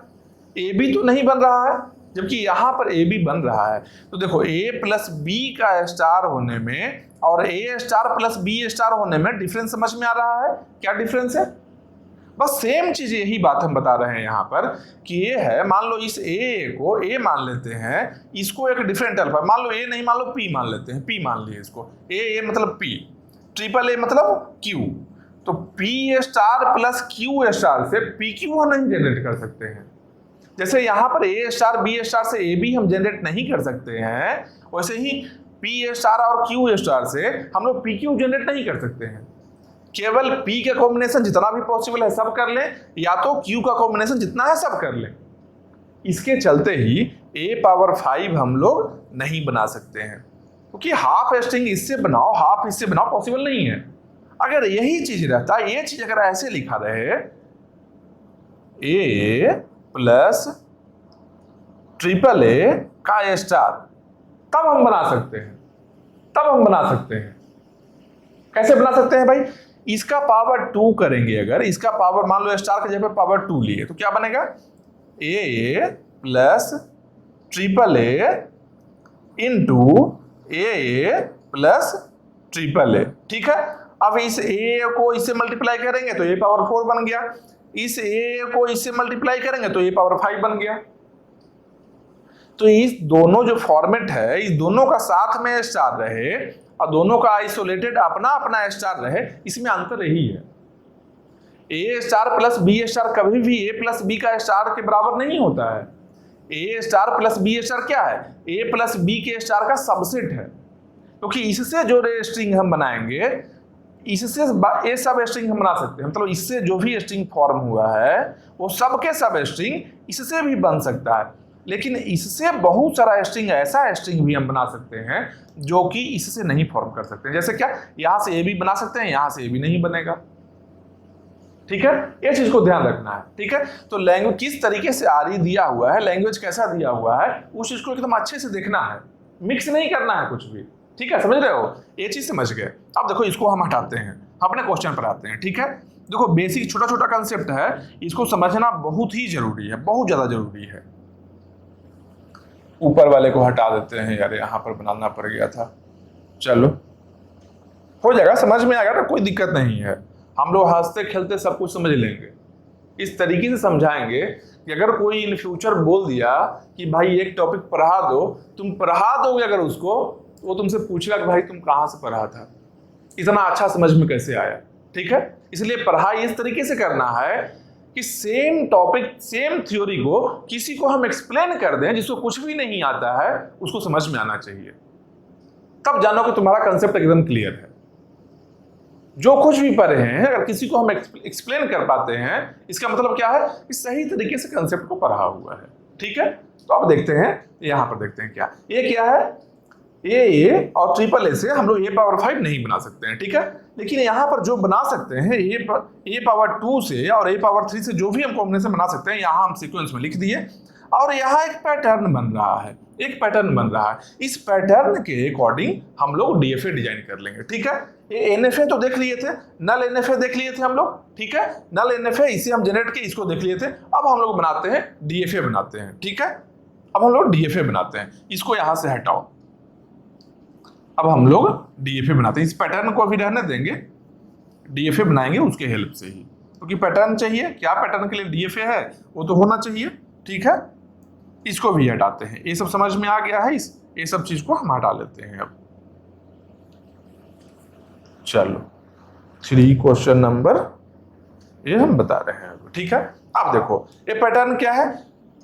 ए बी तो नहीं बन रहा है, जबकि यहां पर ए बी बन रहा है। तो देखो ए प्लस बी का स्टार होने में और ए स्टार प्लस बी स्टार होने में डिफरेंस समझ में आ रहा है? क्या डिफरेंस है? बस सेम चीज, यही बात हम बता रहे हैं यहाँ पर कि ये है, मान लो इस ए को ए मान लेते हैं, इसको एक डिफरेंट अल्फा, मान लो ए नहीं, मान लो पी मान लेते हैं, पी मान लिए इसको, ए मतलब पी, ट्रिपल ए मतलब क्यू। तो P star plus Q star से पी क्यू हम नहीं जनरेट कर सकते हैं। जैसे यहाँ पर ए स्टार बी स्टार से ए बी हम जनरेट नहीं कर सकते हैं, वैसे ही पी स्टार और क्यू स्टार से हम लोग पी क्यू जनरेट नहीं कर सकते हैं। केवल P का कॉम्बिनेशन जितना भी पॉसिबल है सब कर लें, या तो Q का कॉम्बिनेशन जितना है सब कर लें। इसके चलते ही A पावर 5 हम लोग नहीं बना सकते हैं, क्योंकि हाफ स्ट्रिंग इससे बनाओ हाफ इससे बनाओ पॉसिबल नहीं है। अगर यही चीज रहता, ये चीज अगर ऐसे लिखा रहे A प्लस ट्रिपल ए का स्टार, तब हम बना सकते हैं, तब हम बना सकते हैं। कैसे बना सकते हैं भाई? इसका पावर 2 करेंगे, अगर इसका पावर मान लो स्टार के जगह पावर 2 लिए तो क्या बनेगा? A plus triple a into a plus triple a. ठीक है, अब इस ए को इससे मल्टीप्लाई करेंगे तो ए पावर 4 बन गया, इस ए को इससे मल्टीप्लाई करेंगे तो ए पावर 5 बन गया। तो इस दोनों जो फॉर्मेट है, इस दोनों का साथ में स्टार रहे और दोनों का आइसोलेटेड अपना अपना स्टार रहे, इसमें अंतर यही है। A star plus b star कभी भी ए प्लस बी का स्टार के बराबर नहीं होता है। A star plus b star क्या है? ए प्लस बी के स्टार का सबसेट है, क्योंकि इससे जो स्ट्रिंग हम बनाएंगे, इससे ये सब स्ट्रिंग हम बना सकते हैं। मतलब इससे जो भी स्ट्रिंग फॉर्म हुआ है वो सबके सब स्ट्रिंग इससे भी बन सकता है, लेकिन इससे बहुत सारा स्ट्रिंग, ऐसा स्ट्रिंग भी हम बना सकते हैं जो कि इससे नहीं फॉर्म कर सकते हैं। जैसे क्या, यहां से ए भी बना सकते हैं, यहां से ए भी नहीं बनेगा। ठीक है, ये चीज को ध्यान रखना है। ठीक है, तो लैंग्वेज किस तरीके से आरी दिया हुआ है, लैंग्वेज कैसा दिया हुआ है, उस चीज को एकदम अच्छे से देखना है, मिक्स नहीं करना है कुछ भी। ठीक है, समझ रहे हो? ये चीज समझ गए। अब देखो इसको हम हटाते हैं, अपने क्वेश्चन पर आते हैं। ठीक है, देखो बेसिक छोटा छोटा कंसेप्ट है, इसको समझना बहुत ही जरूरी है, बहुत ज्यादा जरूरी है। ऊपर वाले को हटा देते हैं, यार यहाँ पर बनाना पड़ गया था। चलो हो जाएगा, समझ में आएगा ना, कोई दिक्कत नहीं है। हम लोग हंसते खेलते सब कुछ समझ लेंगे। इस तरीके से समझाएंगे कि अगर कोई इन फ्यूचर बोल दिया कि भाई एक टॉपिक पढ़ा दो, तुम पढ़ा दोगे अगर उसको, वो तुमसे पूछेगा कि भाई तुम कहाँ से पढ़ा था, इतना अच्छा समझ में कैसे आया। ठीक है, इसलिए पढ़ाई इस तरीके से करना है कि सेम टॉपिक सेम थ्योरी को किसी को हम एक्सप्लेन कर दें जिसको कुछ भी नहीं आता है, उसको समझ में आना चाहिए। तब जानो कि तुम्हारा कंसेप्ट एकदम क्लियर है। जो कुछ भी पढ़े हैं अगर किसी को हम एक्सप्लेन कर पाते हैं, इसका मतलब क्या है कि सही तरीके से कंसेप्ट को पढ़ा हुआ है। ठीक है, तो अब देखते हैं, यहां पर देखते हैं क्या ये क्या है, ए और ट्रिपल ए से हम लोग ए पावर 5 नहीं बना सकते हैं। ठीक है, लेकिन यहाँ पर जो बना सकते हैं ए पावर 2 से और ए पावर 3 से जो भी हम कॉम्बिनेशन बना सकते हैं, यहाँ हम सीक्वेंस में लिख दिए और यहाँ एक पैटर्न बन रहा है, एक पैटर्न बन रहा है। इस पैटर्न के अकॉर्डिंग हम लोग डीएफए डिजाइन कर लेंगे। ठीक है, ये एनएफए तो देख लिए थे, नल एनएफए देख लिए थे हम लोग। ठीक है, नल एनएफए इसे हम जनरेट के इसको देख लिए थे। अब हम लोग बनाते हैं डीएफए बनाते हैं। ठीक है, अब हम लोग डीएफए बनाते हैं, इसको यहां से हटाओ। अब हम लोग डीएफए बनाते हैं, इस पैटर्न को अभी रहने देंगे, डीएफए बनाएंगे उसके हेल्प से ही, क्योंकि पैटर्न चाहिए, क्या पैटर्न के लिए डीएफए है वो तो होना चाहिए। ठीक है, इसको भी हटाते हैं, ये सब समझ में आ गया है, ये सब चीज को हम हटा लेते हैं। अब चलो 3 क्वेश्चन नंबर ये हम बता रहे हैं अब। ठीक है, अब देखो ये पैटर्न क्या है,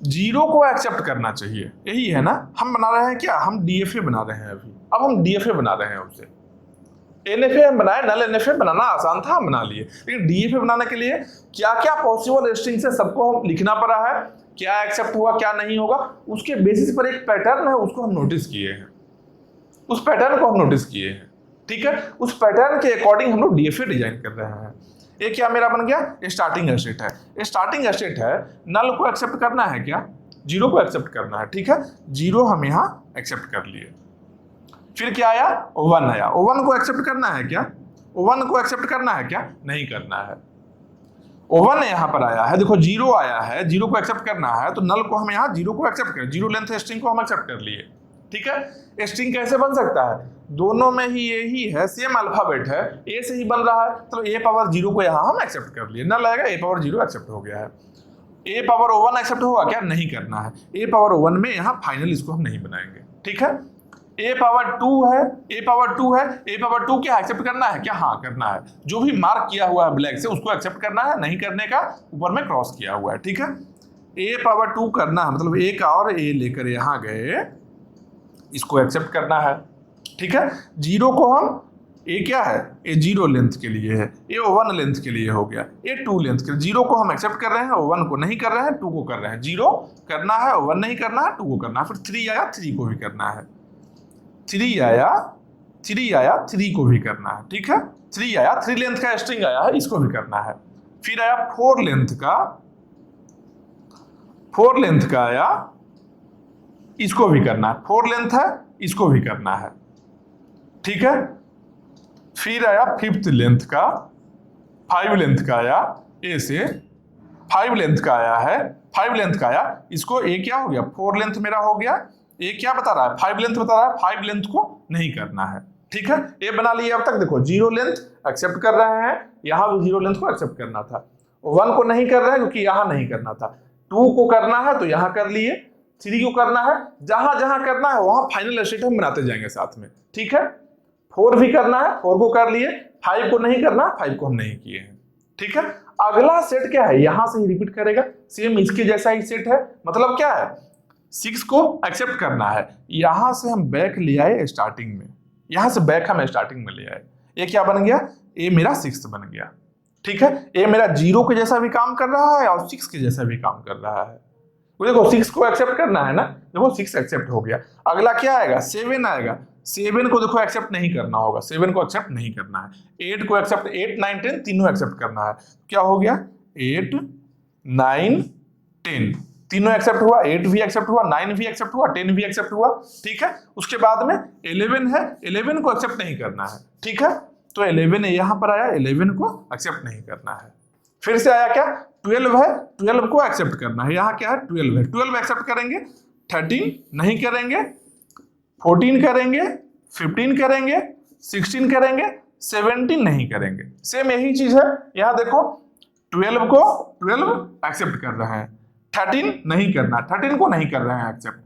0 को एक्सेप्ट करना चाहिए, यही है ना। हम बना रहे हैं क्या, हम डीएफए बना रहे हैं अभी। अब हम डीएफए बना रहे हैं उससे, एनएफए हम बनाए, नल एनएफए बनाना आसान था, हम बना लिए, लेकिन डीएफए बनाने के लिए क्या क्या पॉसिबल स्ट्रिंग से सबको हम लिखना पड़ा है, क्या एक्सेप्ट हुआ क्या नहीं होगा, उसके बेसिस पर एक पैटर्न है उसको हम नोटिस किए हैं, उस पैटर्न को हम नोटिस किए हैं। ठीक है, उस पैटर्न के अकॉर्डिंग हम लोग डीएफए डिजाइन कर रहे हैं। ये क्या मेरा बन गया, स्टार्टिंग स्टेट है, स्टार्टिंग स्टेट है, नल को एक्सेप्ट करना है क्या, 0 को एक्सेप्ट करना है। ठीक है, 0 हम यहाँ एक्सेप्ट कर लिए, फिर क्या आया, 1 आया, 1 को एक्सेप्ट करना है क्या, 1 को एक्सेप्ट करना है क्या, नहीं करना है। 1 यहाँ पर आया है, देखो 0 आया है, 0 को एक्सेप्ट करना है, तो नल को हम यहाँ 0 को एक्सेप्ट करें, 0 लेंथ स्ट्रिंग को हम एक्सेप्ट कर लिए। ठीक है, स्ट्रिंग कैसे बन सकता है, दोनों में ही ये ही है, सेम अल्फाबेट है, ए से ही बन रहा है, तो ए पावर 0 को यहाँ हम एक्सेप्ट कर लिए, नल आएगा, ए पावर 0 एक्सेप्ट हो गया है। ए पावर 1 एक्सेप्ट होगा क्या, नहीं करना है, ए पावर 1 में यहाँ फाइनल इसको हम नहीं बनाएंगे। ठीक है, ए पावर 2 है, ए पावर 2 है, ए पावर 2 क्या एक्सेप्ट करना है क्या, हाँ करना है, जो भी मार्क किया हुआ है ब्लैक से उसको एक्सेप्ट करना है, नहीं करने का ऊपर में क्रॉस किया हुआ है। ठीक है, ए पावर 2 करना है, मतलब एक और ए लेकर यहाँ गए, इसको एक्सेप्ट करना है। ठीक है, 0 को हम, ए क्या है, ए 0 लेंथ के लिए है, ए 1 लेंथ के लिए हो गया, ए 2 लेंथ के लिए, 0 को हम एक्सेप्ट कर रहे हैं, 1 को नहीं कर रहे हैं, 2 को कर रहे हैं, 0 करना है, 1 नहीं करना है, 2 को करना है, फिर 3 आया, 3 को भी करना है, 3 आया, 3 को भी करना है। ठीक है, 3 आया, 3 लेंथ का स्ट्रिंग आया है, इसको भी करना है, फिर आया 4 लेंथ का आया, इसको भी करना है, 4 लेंथ है, इसको भी करना है। ठीक है, फिर आया 5th लेंथ का, 5 लेंथ का आया, ए से 5 लेंथ का आया है, 5 लेंथ का आया, इसको ए क्या हो गया, 4 लेंथ मेरा हो गया, ए क्या बता रहा है, 5 लेंथ बता रहा है, 5 लेंथ को नहीं करना है। ठीक है, ए बना लिए। अब तक देखो 0 लेंथ एक्सेप्ट कर रहे हैं, यहां भी 0 लेंथ को एक्सेप्ट करना था, 1 को नहीं कर रहे हैं क्योंकि यहां नहीं करना था, 2 को करना है तो यहां कर लिए, 3 को करना है, जहां जहां करना है वहां फाइनल स्टेट हम बनाते जाएंगे साथ में। ठीक है, 4 भी करना है, 4 को कर लिए, 5 को नहीं करना, 5 को हम नहीं किए हैं। ठीक है, अगला सेट क्या है, यहां से ही रिपीट करेगा, सेम इसके जैसा ही सेट है, मतलब क्या है, 6 को एक्सेप्ट करना है, यहां से हम बैक ले आए स्टार्टिंग में, यहां से बैक हम स्टार्टिंग में ले आए, ये क्या बन गया, ए मेरा 6 बन गया। ठीक है, ए मेरा 0 के जैसा भी काम कर रहा है और 6 के जैसा भी काम कर रहा है। देखो 6 को एक्सेप्ट करना है ना, देखो 6 एक्सेप्ट हो गया, अगला क्या आएगा, 7 आएगा, 7 को देखो एक्सेप्ट नहीं करना होगा, 7 को एक्सेप्ट नहीं करना है, 8 को एक्सेप्ट, 8 9 10 तीनों एक्सेप्ट करना है, क्या हो गया, 8 9 10 तीनों एक्सेप्ट हुआ, 8 भी एक्सेप्ट हुआ, 9 भी एक्सेप्ट हुआ, 10 भी एक्सेप्ट हुआ। ठीक है, उसके बाद में 11 है, 11 को एक्सेप्ट नहीं करना है। ठीक है, तो 11 यहां पर आया, 11 को एक्सेप्ट नहीं करना है। फिर से आया क्या, 12 है, 12 को एक्सेप्ट करना है, यहाँ क्या है 12 है, 12 एक्सेप्ट करेंगे, 13 नहीं करेंगे, 14 करेंगे, 15 करेंगे, 16 करेंगे, 17 नहीं करेंगे। सेम यही चीज है, यहाँ देखो 12 को 12 एक्सेप्ट कर रहे हैं, 13 नहीं करना, 13 को नहीं कर रहे हैं एक्सेप्ट,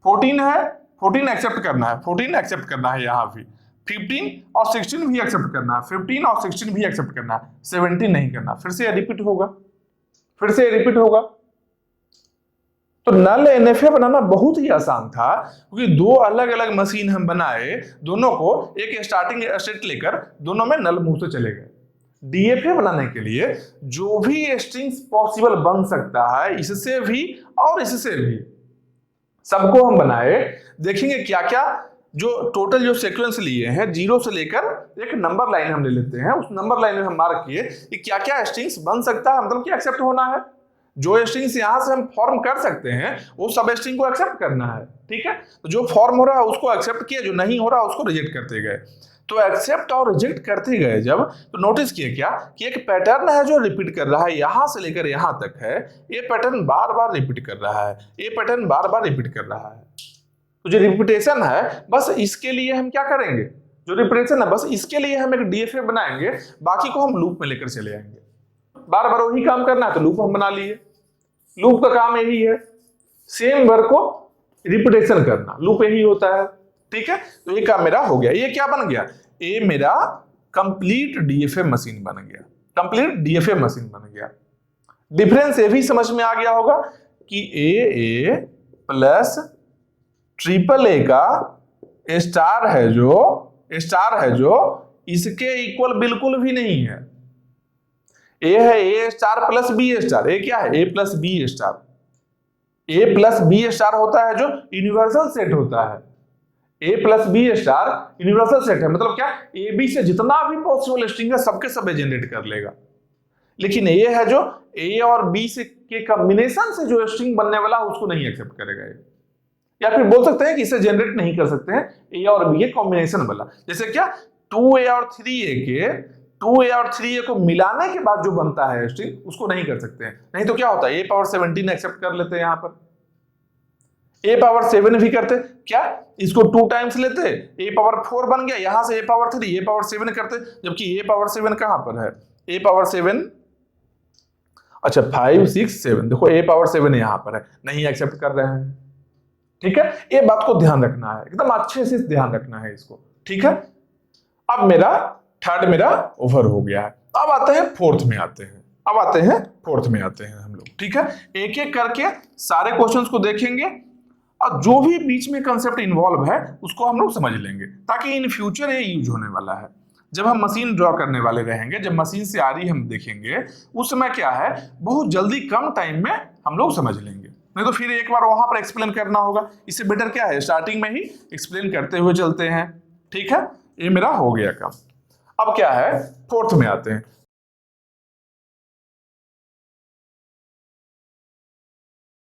14 है, 14 एक्सेप्ट करना है, 14 एक्सेप्ट करना है यहाँ भी, 15 और 16 भी एक्सेप्ट करना है, 15 और 16 भी एक्सेप्ट करना है, 17 नहीं करना। फिर से रिपीट होगा, फिर से रिपीट होगा। तो नल एनएफए बनाना बहुत ही आसान था, क्योंकि 2 अलग अलग मशीन हम बनाए, दोनों को एक स्टार्टिंग स्टेट लेकर दोनों में नल मुंह से चले गए। डीएफए बनाने के लिए जो भी स्ट्रिंग्स पॉसिबल बन सकता है, इससे भी और इससे भी, सबको हम बनाए, देखेंगे क्या क्या जो टोटल जो सीक्वेंस लिए हैं, 0 से लेकर एक नंबर लाइन हम ले लेते हैं, उस नंबर लाइन में हम मार्क किए कि क्या क्या स्ट्रिंग्स बन सकता है, मतलब कि एक्सेप्ट होना है। जो स्ट्रिंग्स यहां से हम फॉर्म कर सकते हैं वो सब स्ट्रिंग को एक्सेप्ट करना है, ठीक है। तो जो फॉर्म हो रहा है उसको एक्सेप्ट किया, जो नहीं हो रहा उसको रिजेक्ट करते गए। तो एक्सेप्ट और रिजेक्ट करते गए जब, तो नोटिस किए क्या कि एक पैटर्न है जो रिपीट कर रहा है, यहां से लेकर यहां तक है, ये पैटर्न बार बार रिपीट कर रहा है, ये पैटर्न बार बार रिपीट कर रहा है। तो जो रिपीटेशन है बस इसके लिए हम क्या करेंगे, जो रिपीटेशन है बस इसके लिए हम एक डीएफए बनाएंगे, बाकी को हम लूप में लेकर चले आएंगे। बार बार वही काम करना है तो लूप हम बना लिए, लूप का काम यही है, सेम वर्ड को रिपीटेशन करना, लूप यही होता है, ठीक है। तो ये काम मेरा हो गया, ये क्या बन गया, ये मेरा कंप्लीट डीएफए मशीन बन गया, कंप्लीट डीएफए मशीन बन गया। डिफरेंस ये भी समझ में आ गया होगा कि ए प्लस ट्रिपल ए का स्टार है जो इसके इक्वल बिल्कुल भी नहीं है। ए है a star plus b star, a क्या है a plus b star, a plus b star होता है जो यूनिवर्सल सेट होता है, a plus b star universal set है, मतलब क्या ए बी से जितना भी पॉसिबल स्ट्रिंग है सबके सब जनरेट कर लेगा। लेकिन ए है जो ए और बी से के कॉम्बिनेशन से जो स्ट्रिंग बनने वाला उसको नहीं एक्सेप्ट करेगा ये। या फिर बोल सकते हैं कि इसे जनरेट नहीं कर सकते हैं ए और बी के कॉम्बिनेशन वाला, जैसे क्या 2a और 3a को मिलाने के बाद जो बनता है स्ट्रिंग उसको नहीं कर सकते हैं। नहीं तो क्या होता है a⁻17 एक्सेप्ट कर लेते हैं, यहां पर a⁻7 भी करते, क्या इसको 2 टाइम्स लेते, a⁻4 बन गया, यहां से a⁻3 a⁻7 करते, जबकि a⁻7 कहां पर है, a⁻7 अच्छा 5 6 7, देखो a⁻7 यहां पर है, नहीं एक्सेप्ट कर रहे हैं, ठीक है। ये बात को ध्यान रखना है, एकदम अच्छे से ध्यान रखना है इसको, ठीक है। अब मेरा थर्ड मेरा ओवर हो गया है, अब आते हैं फोर्थ में आते हैं, हम लोग, ठीक है। एक एक करके सारे क्वेश्चंस को देखेंगे और जो भी बीच में कंसेप्ट इन्वॉल्व है उसको हम लोग समझ लेंगे, ताकि इन फ्यूचर ये यूज होने वाला है। जब हम मशीन ड्रॉ करने वाले रहेंगे, जब मशीन से आ रही हम देखेंगे, उस समय क्या है बहुत जल्दी कम टाइम में हम लोग समझ लेंगे, नहीं तो फिर एक बार वहां पर एक्सप्लेन करना होगा। इससे बेटर क्या है स्टार्टिंग में ही एक्सप्लेन करते हुए चलते हैं, ठीक है। ये मेरा हो गया काम। अब क्या है फोर्थ में आते हैं।